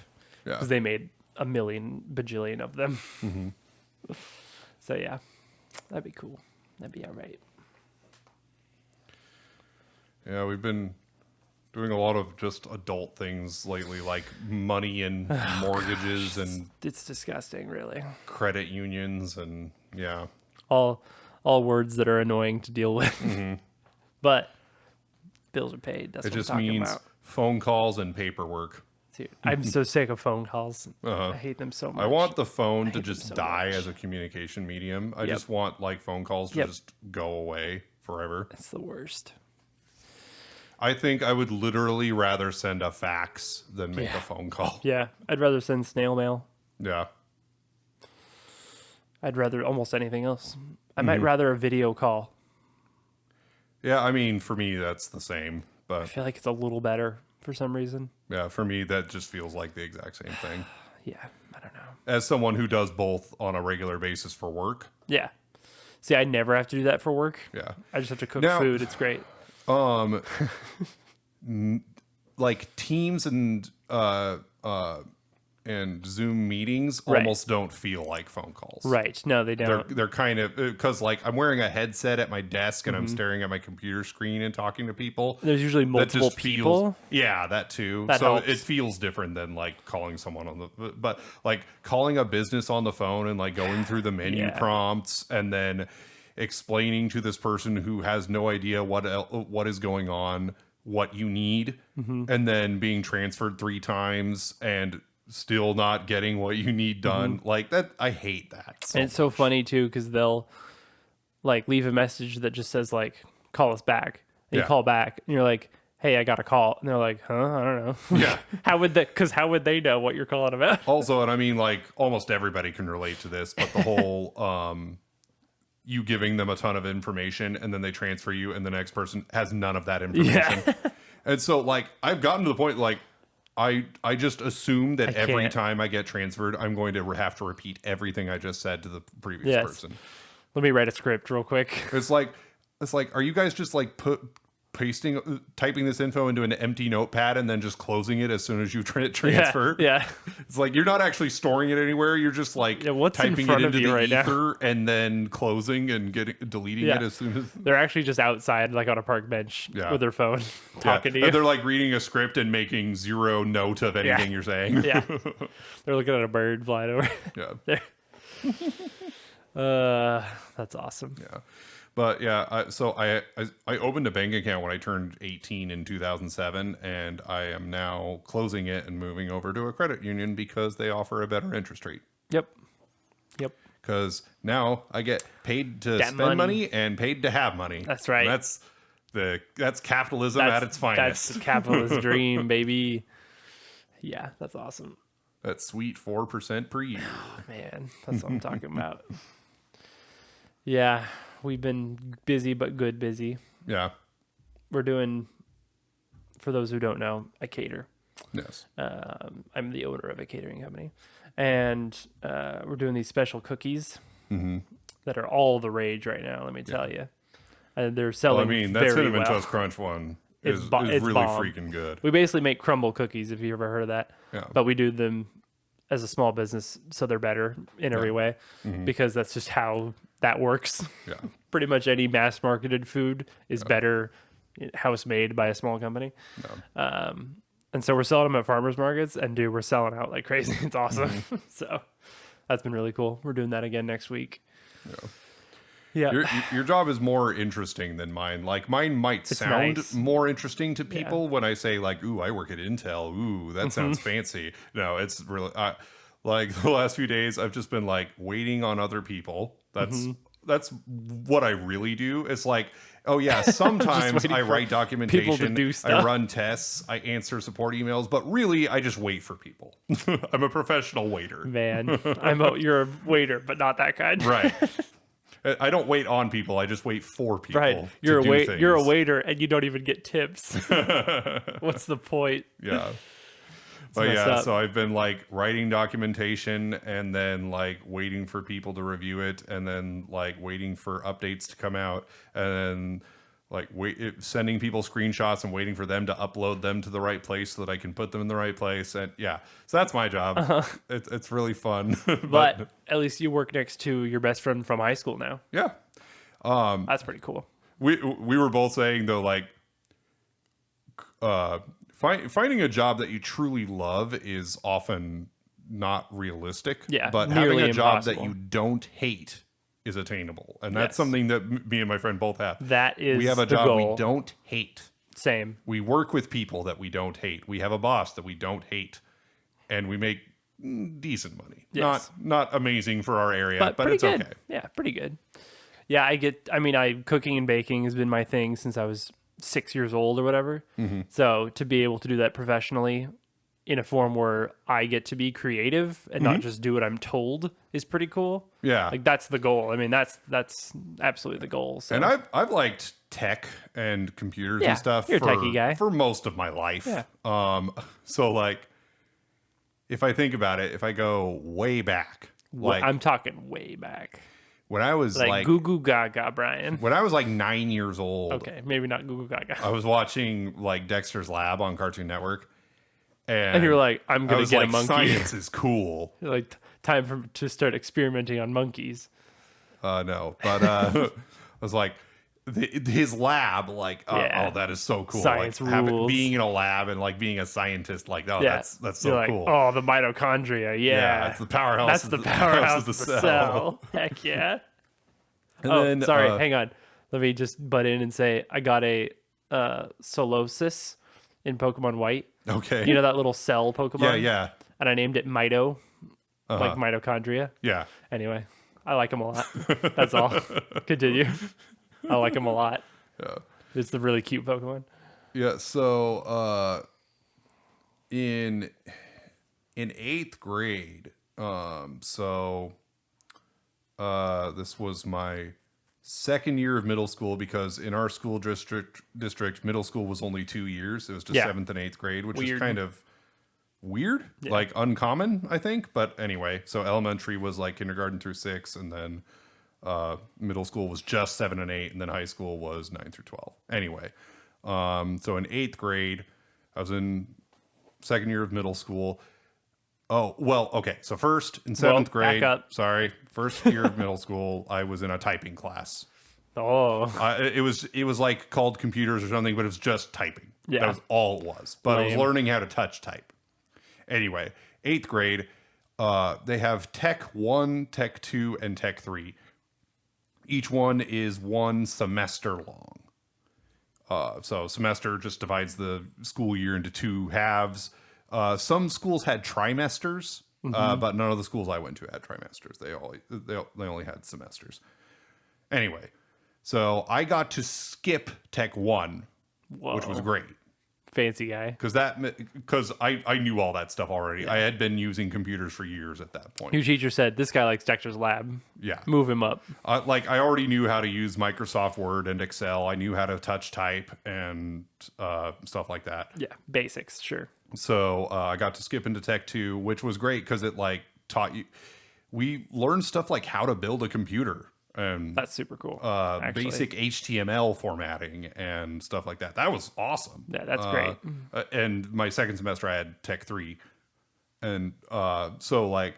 Yeah. because they made a million bajillion of them. So yeah, that'd be cool. That'd be all right. Yeah. We've been doing a lot of just adult things lately, like money and mortgages and It's disgusting, really. credit unions and yeah. All all words that are annoying to deal with. But bills are paid. That's It what I'm just talking means about. phone calls and paperwork. Dude, I'm so sick of phone calls. I hate them so much. I want the phone to hate them just so die much. as a communication medium. I Yep. just want like phone calls to Yep. just go away forever. It's the worst. I think I would literally rather send a fax than make Yeah. a phone call. Yeah, I'd rather send snail mail. Yeah. I'd rather almost anything else. I might rather a video call. Yeah, I mean, for me, that's the same. I But feel like it's a little better for some reason. yeah, for me, that just feels like the exact same thing. Yeah, I don't know. As someone who does both on a regular basis for work, Yeah. See, I never have to do that for work. yeah. I just have to cook Now- food. It's great. Like Teams and Zoom meetings Right. almost don't feel like phone calls. Right. No, they don't. They're kind of because like I'm wearing a headset at my desk and I'm Mm-hmm. staring at my computer screen and talking to people. There's usually That multiple just people. feels, yeah, that too. That so helps. it feels different than like calling someone on the, but like calling a business on the phone and like going through the menu Yeah. prompts and then explaining to this person who has no idea what is going on, what you need, Mm-hmm. and then being transferred 3 times and still not getting what you need done. Like that, I hate that. So And it's so funny too because they'll like leave a message that just says like call us back. And Yeah. you call back and you're like, hey, I got a call. And they're like, huh? I don't know. Yeah. How would that? Because how would they know what you're calling about? Also, and I mean, like almost everybody can relate to this, but the whole you giving them a ton of information and then they transfer you, and the next person has none of that information. Yeah. And so, like, I've gotten to the point, like, I just assume that every can't. time I get transferred, I'm going to have to repeat everything I just said to the previous Yes. person. Let me write a script real quick. It's like, are you guys just like typing this info into an empty notepad and then just closing it as soon as you transfer? Yeah. It's like you're not actually storing it anywhere. You're just like Yeah, what's in typing front it of into you the right now? ether and then closing and deleting Yeah. it as soon as. They're actually just outside, like on a park bench Yeah. with their phone, Yeah. talking to And you. they're like reading a script and making zero note of anything you're saying. Yeah. They're looking at a bird flying over. Yeah. That's awesome. Yeah. But yeah, I opened a bank account when I turned 18 in 2007, and I am now closing it and moving over to a credit union because they offer a better interest rate. Yep. Because now I get paid to That spend money. money. And paid to have money. That's right. And that's capitalism at its finest. That's the capitalist dream, baby. Yeah, that's awesome. That sweet 4% per year. Man, that's what I'm talking about. Yeah, we've been busy, but good busy. Yeah. We're doing, for those who don't know, I cater. Yes. I'm the owner of a catering company. And we're doing these special cookies that are all the rage right now, let me tell you. And they're Well, selling I mean, that very Cinnamon well. Toast Crunch one It's is it's really bomb. freaking good. We basically make crumble cookies, if you ever heard of that. Yeah. But we do them as a small business, so they're better in every way, because that's just how that works. Yeah. Pretty much any mass marketed food is better house made by a small company. And so we're selling them at farmers markets, and dude, we're selling out like crazy. It's awesome. So that's been really cool. We're doing that again next week. Yeah. Your job is more interesting than mine. Like mine might sound nice. more interesting to people when I say like, "Ooh, I work at Intel." Ooh, that sounds fancy. No, it's really like the last few days I've just been like waiting on other people. That's what I really do. It's like, oh yeah, sometimes waiting I for people write to documentation, do I stuff. run tests, I answer support emails, but really I just wait for people. I'm a professional waiter. Man, you're a waiter, but not that kind. Right. I don't wait on people. I just wait for people. Right. You're to do you're a things. waiter and you don't even get tips. What's the point? Yeah. But messed yeah, up. so I've been like writing documentation and then like waiting for people to review it and then like waiting for updates to come out and then like sending people screenshots and waiting for them to upload them to the right place so that I can put them in the right place. And yeah, so that's my job. It's really fun. But at least you work next to your best friend from high school now. yeah. That's pretty cool. We were both saying though, like, finding a job that you truly love is often not realistic. Yeah, but having nearly a job that impossible. you don't hate is attainable, and that's Yes. something that me and my friend both have. That is We have a the job goal. we don't hate. Same. We work with people that we don't hate. We have a boss that we don't hate, and we make decent money. Yes. Not amazing for our area, but pretty it's good. okay. Yeah, pretty good. Yeah, cooking and baking has been my thing since I was 6 years old or whatever. Mm-hmm. So to be able to do that professionally in a form where I get to be creative and not just do what I'm told is pretty cool. Yeah. Like that's the goal. I mean, that's absolutely the goal. So. And I've liked tech and computers Yeah, and stuff you're a for, techie guy. for most of my life. Yeah. So like if I think about it, if I go way back, like I'm talking way back. when I was Like Goo Goo Gaga, Brian. when I was like 9 years old, Okay, maybe not Goo Goo Gaga. I was watching like Dexter's Lab on Cartoon Network. And And you're like, I'm I gonna was get like, a monkey. science is cool. You're like, time to start experimenting on monkeys. No, but I was like, his lab, like, Yeah. oh, that is so cool. Science like, rules. being in a lab and like being a scientist, like, oh, Yeah, that's so You're like, cool. oh, the mitochondria. Yeah, it's the powerhouse. that's the powerhouse of the cell. cell. Heck yeah. And Oh, then, sorry. Hang on. Let me just butt in and say I got a Solosis in Pokemon White. Okay. You know that little cell Pokemon? Yeah, yeah, And I named it Mito, like mitochondria. yeah. Anyway, I like him a lot. That's all. Continue. I like him a lot. Yeah. It's the really cute Pokemon. Yeah. So, in 8th grade, this was my second year of middle school because in our school district, middle school was only 2 years. It was just Yeah. 7th and 8th grade, which is Weird. kind of weird, like uncommon, I think. But anyway, so elementary was like kindergarten through 6, and then middle school was just 7 and 8, and then high school was 9 through 12. Anyway, so in 8th grade, I was in second year of middle school. Oh, well, okay. So first in 7th grade, back up. first year of middle school, I was in a typing class. Oh, It was like called computers or something, but it was just typing. Yeah. That was all it was. But I was Lame. learning how to touch type. Anyway, 8th grade, they have Tech 1, Tech 2, and Tech 3. Each one is 1 semester long. So semester just divides the school year into 2 halves. Some schools had trimesters, but none of the schools I went to had trimesters. They only had semesters. Anyway, so I got to skip Tech 1, which was great. fancy guy. Because I knew all that stuff already. I had been using computers for years at that point. Your teacher said, this guy likes Dexter's Lab. Yeah. Move him up. I already knew how to use Microsoft Word and Excel. I knew how to touch type and stuff like that. Yeah, basics, sure. So I got to skip into Tech 2, which was great because it like taught you. We learned stuff like how to build a computer and That's super cool. actually. basic HTML formatting and stuff like that. That was awesome. Yeah, that's great. And my second semester, I had Tech 3, and so like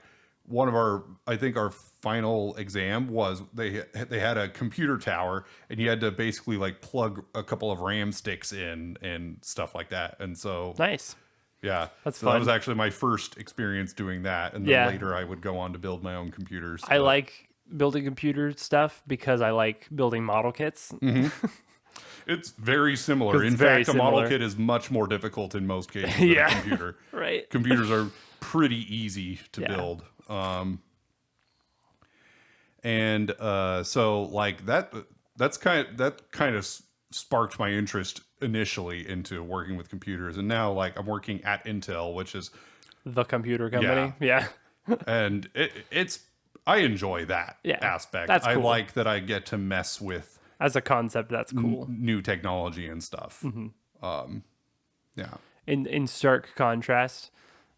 one of I think our final exam was they had a computer tower, and you had to basically like plug a couple of RAM sticks in and stuff like that. And so Nice. yeah, That's so that fun. was actually my first experience doing that, and then Yeah. later I would go on to build my own computers. I but- like building computer stuff because I like building model kits. It's very similar. 'Cause In it's very fact, a model similar. kit is much more difficult in most cases than Yeah. a computer. Right. Computers are pretty easy to Yeah. build. So like that kind of sparked my interest initially into working with computers, and now like I'm working at Intel, which is The computer company. Yeah. and I enjoy that Yeah, aspect. that's I cool. like that I get to mess with As a concept, that's cool. new technology and stuff. Mm-hmm. Yeah. In stark contrast,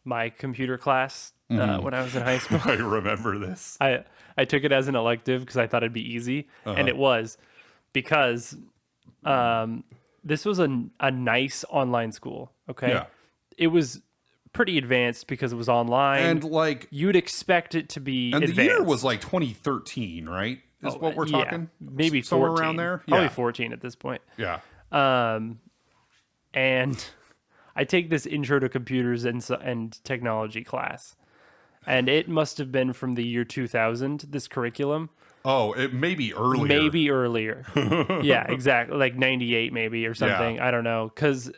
my computer class when I was in high school, I remember this. I took it as an elective because I thought it'd be easy, and it was because this was a nice online school. Okay, Yeah. it was pretty advanced because it was online, And like you'd expect it to be. and advanced. the year was like 2013, right? Is what we're Yeah, talking? maybe somewhere 14. around there. Probably Yeah. 14 at this point. Yeah. And I take this intro to computers and technology class, and it must have been from the year 2000. This curriculum, Oh, it may be earlier. Maybe earlier. Yeah, exactly. Like 98 maybe or something. I don't know. Because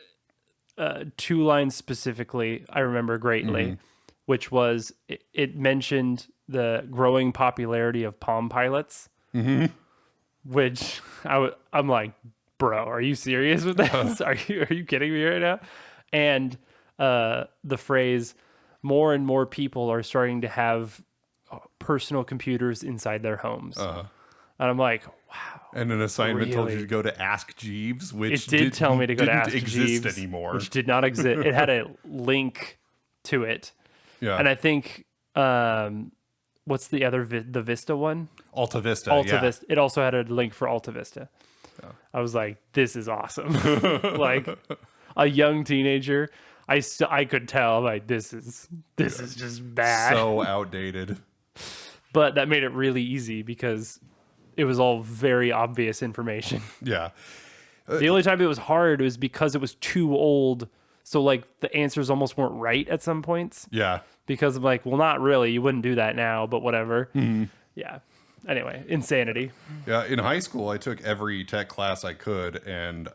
two lines specifically I remember greatly, which was it mentioned the growing popularity of Palm Pilots, which I'm like, bro, are you serious with this? Are you kidding me right now? And the phrase, more and more people are starting to have personal computers inside their homes. And I'm like, wow. And an assignment told you Really? to go to Ask Jeeves, which It did tell me to go to didn't Ask exist Jeeves, anymore. which did not exist. It had a link to it. Yeah. And I think, what's the other, the Vista one? Alta Vista. Alta yeah. Vista. It also had a link for Alta Vista. I was like, this is awesome. Like a young teenager, I could tell like this is just bad. So outdated. But that made it really easy because it was all very obvious information. Yeah. The only time it was hard was because it was too old. So like the answers almost weren't right at some points Yeah. because I'm like, well, not really. You wouldn't do that now, but whatever. Yeah. Anyway, insanity. Yeah. In high school, I took every tech class I could, and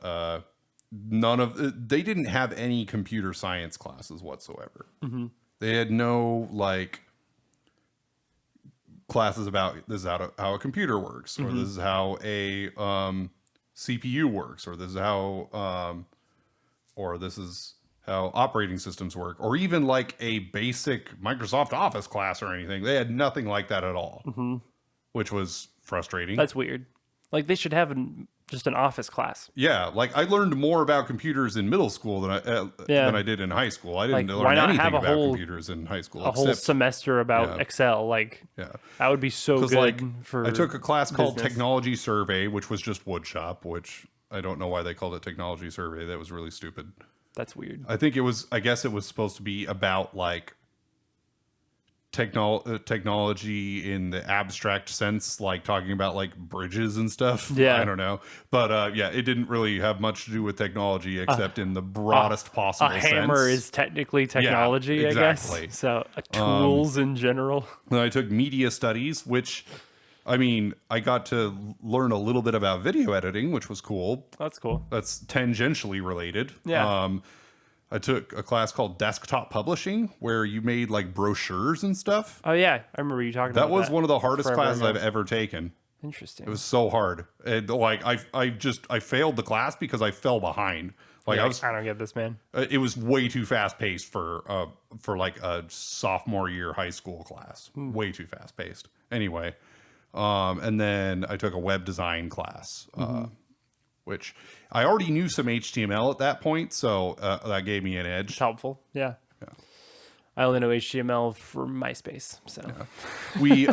they didn't have any computer science classes whatsoever. They had no like classes about this is how a computer works, or this is how a CPU works, or this is how operating systems work, or even like a basic Microsoft Office class or anything. They had nothing like that at all, which was frustrating. That's weird. Like they should have just an office class. Yeah, like I learned more about computers in middle school than I did in high school. I didn't Like, learn why not anything have a about whole- computers in high school. A whole semester about Yeah. Excel. Like Yeah. that would be so Because good like for I took a class called business. Technology Survey, which was just woodshop, which I don't know why they called it Technology Survey. That was really stupid. That's weird. I guess it was supposed to be about like technology in the abstract sense, like talking about like bridges and stuff. Yeah. I don't know. But yeah, it didn't really have much to do with technology except in the broadest possible A hammer sense. is technically technology, exactly. I guess. So tools in general. Then I took media studies, which I mean, I got to learn a little bit about video editing, which was cool. That's cool. That's tangentially related. Yeah. I took a class called desktop publishing where you made like brochures and stuff. Oh yeah, I remember you talking about That was that. one of the hardest forever classes ago. I've ever taken. Interesting. It was so hard. And like I failed the class because I fell behind. Like Yeah, I don't get this, man. it was way too fast paced for like a sophomore year high school class. Way too fast paced. Anyway, and then I took a web design class, which I already knew some HTML at that point, so that gave me an edge. It's helpful. Yeah. I only know HTML for MySpace, so We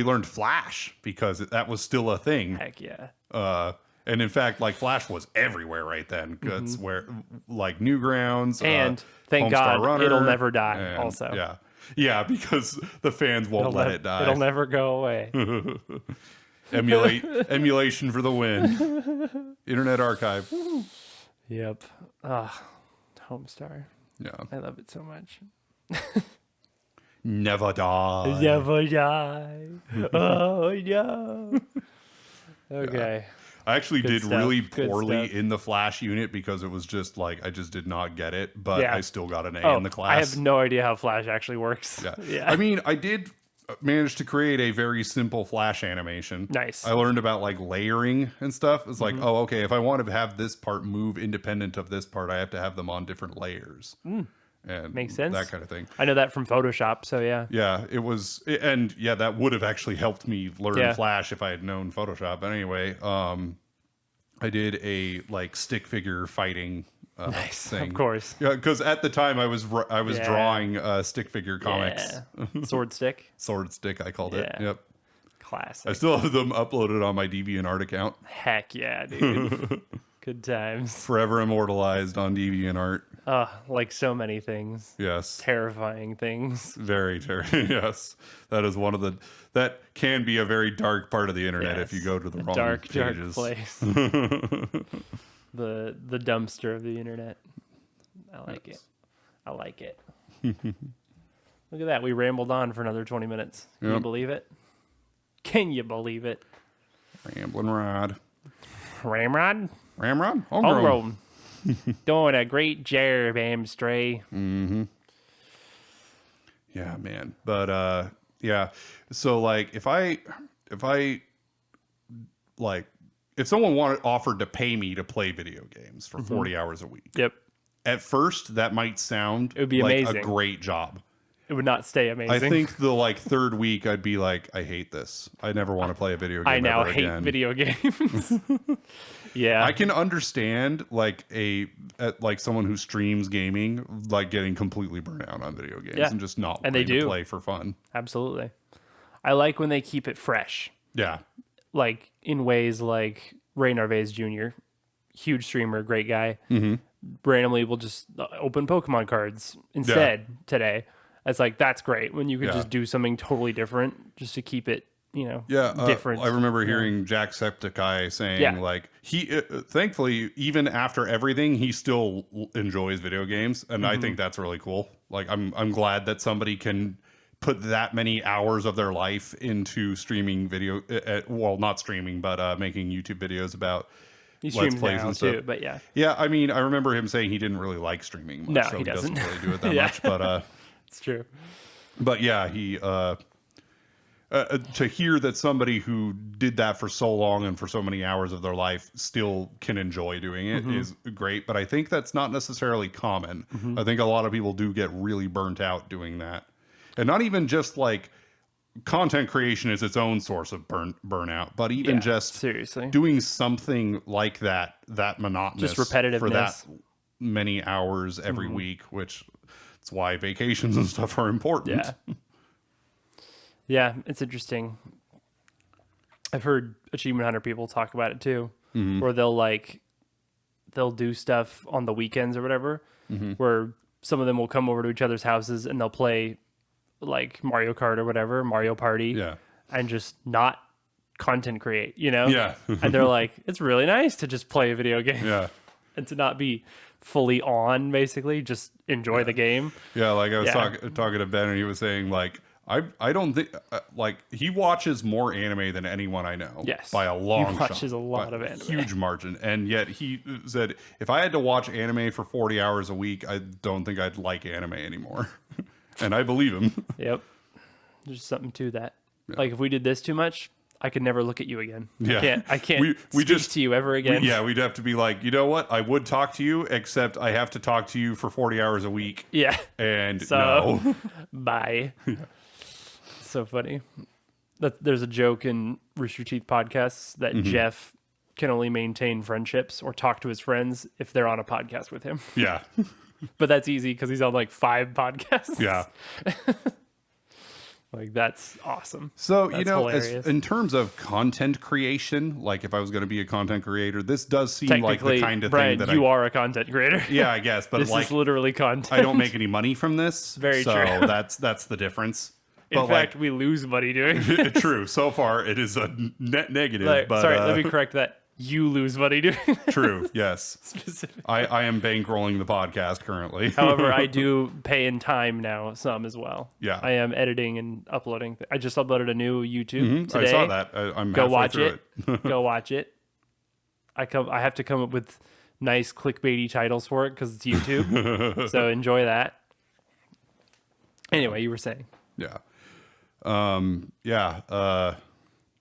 learned Flash because that was still a thing. heck yeah. And in fact, like Flash was everywhere right then. That's where like Newgrounds And thank Homestar God Runner, it'll never die. and- Also, yeah, because the fans won't let it die. It'll never go away. Emulation for the win. Internet Archive. Yep. Homestar. Yeah, I love it so much. never die. Never die. Oh no. Okay. I actually did stuff, really good poorly stuff. in the Flash unit because it was just like I just did not get it, but Yeah. I still got an A in the class. I have no idea how Flash actually works. Yeah. I mean, I did manage to create a very simple Flash animation. Nice. I learned about like layering and stuff. It's like, oh, okay, if I want to have this part move independent of this part, I have to have them on different layers. And Makes sense. that kind of thing. I know that from Photoshop, so yeah. Yeah, it was, and yeah, that would have actually helped me learn Yeah. Flash if I had known Photoshop. But anyway, I did a like stick figure fighting Nice. thing. Of course. Yeah, because at the time I was Yeah. drawing stick figure comics. Yeah. Sword stick. Sword stick, I called it. Yeah. Yep. Classic. I still have them uploaded on my DeviantArt account. Heck yeah, dude. Good times. Forever immortalized on DeviantArt. Like so many things. Yes. Terrifying things. Very terrible. Yes. That is one of the that can be a very dark part of the internet if you Yes. go to the wrong Dark pages. place. the dumpster of the internet. I like it. I like it. Look at that. We rambled on for another 20 minutes. Can you Yep. believe it? Can you believe it? Ramblin' Rod. Ramrod? Ramrod? Homegrown. Homegrown. Doing a great job, Amstray. Yeah, man. But yeah. So like if someone offered to pay me to play video games for 40 hours a week, Yep. at first that might sound It would be like amazing. a great job. It would not stay amazing. I think the like third week I'd be like, I hate this. I never want to play a video game. I now ever hate again. video games. Yeah. I can understand like like someone who streams gaming like getting completely burnt out on video games Yeah. and just not And they wanting to do. play for fun. Absolutely. I like when they keep it fresh. Yeah. Like in ways like Ray Narvaez Jr., huge streamer, great guy. Randomly will just open Pokemon cards instead today. It's like, that's great when you could Yeah. just do something totally different just to keep it, different. I remember hearing Jacksepticeye saying Yeah. like he thankfully even after everything he still enjoys video games, and I think that's really cool. Like I'm glad that somebody can put that many hours of their life into streaming video. Well, not streaming, but making YouTube videos about He Let's streams Plays now and stuff. too, but yeah. Yeah, I mean, I remember him saying he didn't really like streaming much, No, so he doesn't doesn't. really do it that Yeah. much. But It's true. yeah, he to hear that somebody who did that for so long and for so many hours of their life still can enjoy doing it is great. But I think that's not necessarily common. I think a lot of people do get really burnt out doing that, and not even just like content creation is its own source of burnout, but even Yeah, just seriously. doing something like that monotonous, Just for that repetitiveness. many hours every week, which it's why vacations and stuff are important. Yeah. Yeah, it's interesting. I've heard Achievement Hunter people talk about it too, where they'll do stuff on the weekends or whatever, where some of them will come over to each other's houses and they'll play like Mario Kart or whatever, Mario Party, Yeah. and just not content create, you know? Yeah. And they're like, it's really nice to just play a video game Yeah. and to not be fully on, basically, just enjoy the game. Yeah, like I was Yeah. talking to Ben, and he was saying like I don't think like he watches more anime than anyone I know. Yes. by a long shot. watches a lot by of anime. huge margin, and yet he said if I had to watch anime for 40 hours a week, I don't think I'd like anime anymore. And I believe him. Yep. There's something to that. Like if we did this too much, I could never look at you again. Yeah. I can't We speak just- to you ever again. Yeah, we'd have to be like, you know what? I would talk to you, except I have to talk to you for 40 hours a week. Yeah. And So- no. Bye. So funny. There's a joke in Rooster Teeth podcasts that Mm-hmm. Jeff can only maintain friendships or talk to his friends if they're on a podcast with him. Yeah. But that's easy because he's on like 5 podcasts. Yeah. Like that's awesome. So, That's you know, hilarious. in terms of content creation, like if I was going to be a content creator, this does seem like Technically, the kind of Brian, thing that you are a content creator. Yeah, I guess, but This like is literally content. I don't make any money from this. Very so true. that's the difference. In But fact, we lose money doing it. true. So far it is a net negative, Like, but sorry, let me correct that. You lose money doing it true. Yes. specifically. I am bankrolling the podcast currently. However, I do pay in time now some as well. Yeah. I am editing and uploading. I just uploaded a new YouTube today. I saw that. I'm Go halfway watch through it. Go watch it. I have to come up with nice clickbaity titles for it because it's YouTube. So enjoy that. Anyway, you were saying Yeah. Yeah.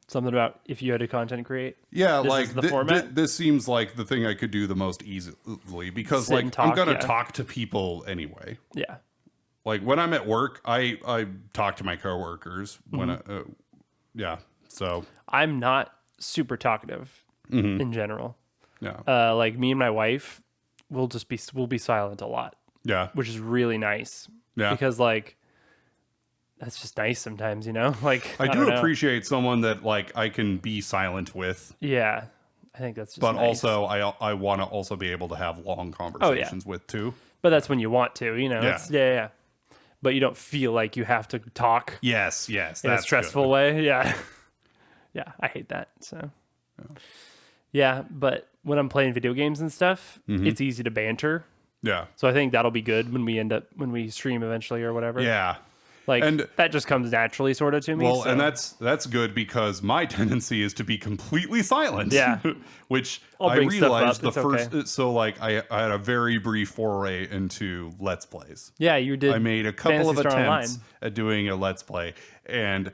something about if you had to content create. Yeah, This like is the format? this seems like the thing I could do the most easily because Sit like and I'm talk, gonna yeah. talk to people anyway. Yeah. Like when I'm at work, I talk to my coworkers when Mm-hmm. yeah. So I'm not super talkative in general. yeah, Like me and my wife we'll be silent a lot, yeah, which is really nice. Yeah. Because like that's just nice sometimes, you know? Like I do don't know. appreciate someone that like I can be silent with, Yeah. I think that's just but nice. also I want to also be able to have long conversations with too. But that's when you want to, you know. Yeah. Yeah. But you don't feel like you have to talk Yes, in that's a stressful way. Yeah. Yeah, I hate that. So yeah, but when I'm playing video games and stuff, it's easy to banter. Good. Yeah, So I think that'll be good when we stream eventually or whatever. yeah. Like, And that just comes naturally sort of to me. well, so. and that's good because my tendency is to be completely silent. Yeah. Which I'll I bring stuff realized up, the it's first. okay. So like I had a very brief foray into Let's Plays. Yeah, you did. I made a couple of Phantasy Star attempts Online. at doing a Let's Play, and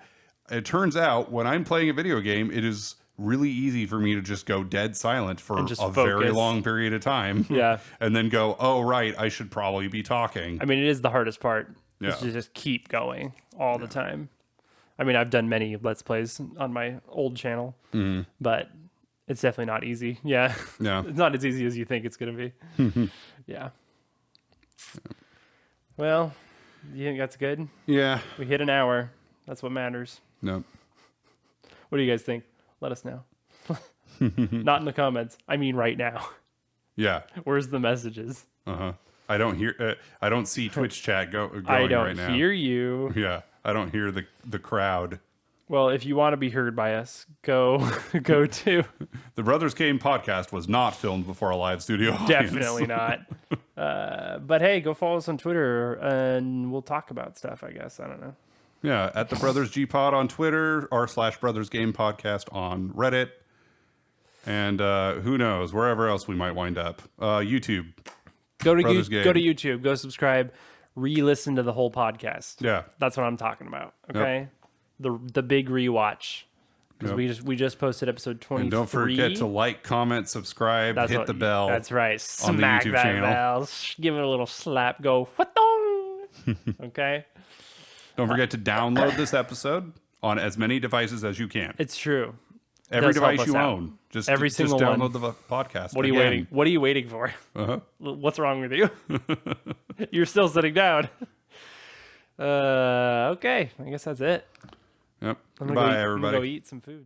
it turns out when I'm playing a video game, it is really easy for me to just go dead silent for just a very focus. long period of time. Yeah. And then go, oh, right, I should probably be talking. I mean, it is the hardest part. Yeah. Is to just keep going all the time. I mean, I've done many Let's Plays on my old channel, but it's definitely not easy. Yeah. Yeah. It's not as easy as you think it's going to be. Yeah. Well, you think that's good? Yeah. We hit an hour. That's what matters. No. What do you guys think? Let us know. Not in the comments. I mean, right now. Yeah. Where's the messages? Uh-huh. I don't hear. I don't see Twitch chat going I don't right now. hear you. Yeah, I don't hear the crowd. Well, if you want to be heard by us, go to. The Brothers Game podcast was not filmed before a live studio audience. Definitely not. But hey, go follow us on Twitter and we'll talk about stuff, I guess. I don't know. Yeah, at the Brothers G Pod on Twitter, r/Brothers Game Podcast on Reddit, and who knows, wherever else we might wind up. YouTube. Go to Brothers Game. go to YouTube, go subscribe, re-listen to the whole podcast. Yeah. That's what I'm talking about. Okay? The big rewatch. Because Yep. we just posted episode 23. And don't forget to like, comment, subscribe, hit the bell. That's right. on the Smack YouTube that channel. bell. Give it a little slap. Go, what-dong? Okay? Don't forget to download this episode on as many devices as you can. It's true. Every does help device us you out. own. Just Every single download one. the podcast. What are you waiting? What are you waiting for? Uh-huh. What's wrong with you? You're still sitting down. Okay, I guess that's it. Yep. I'm Goodbye, gonna everybody. go eat some food.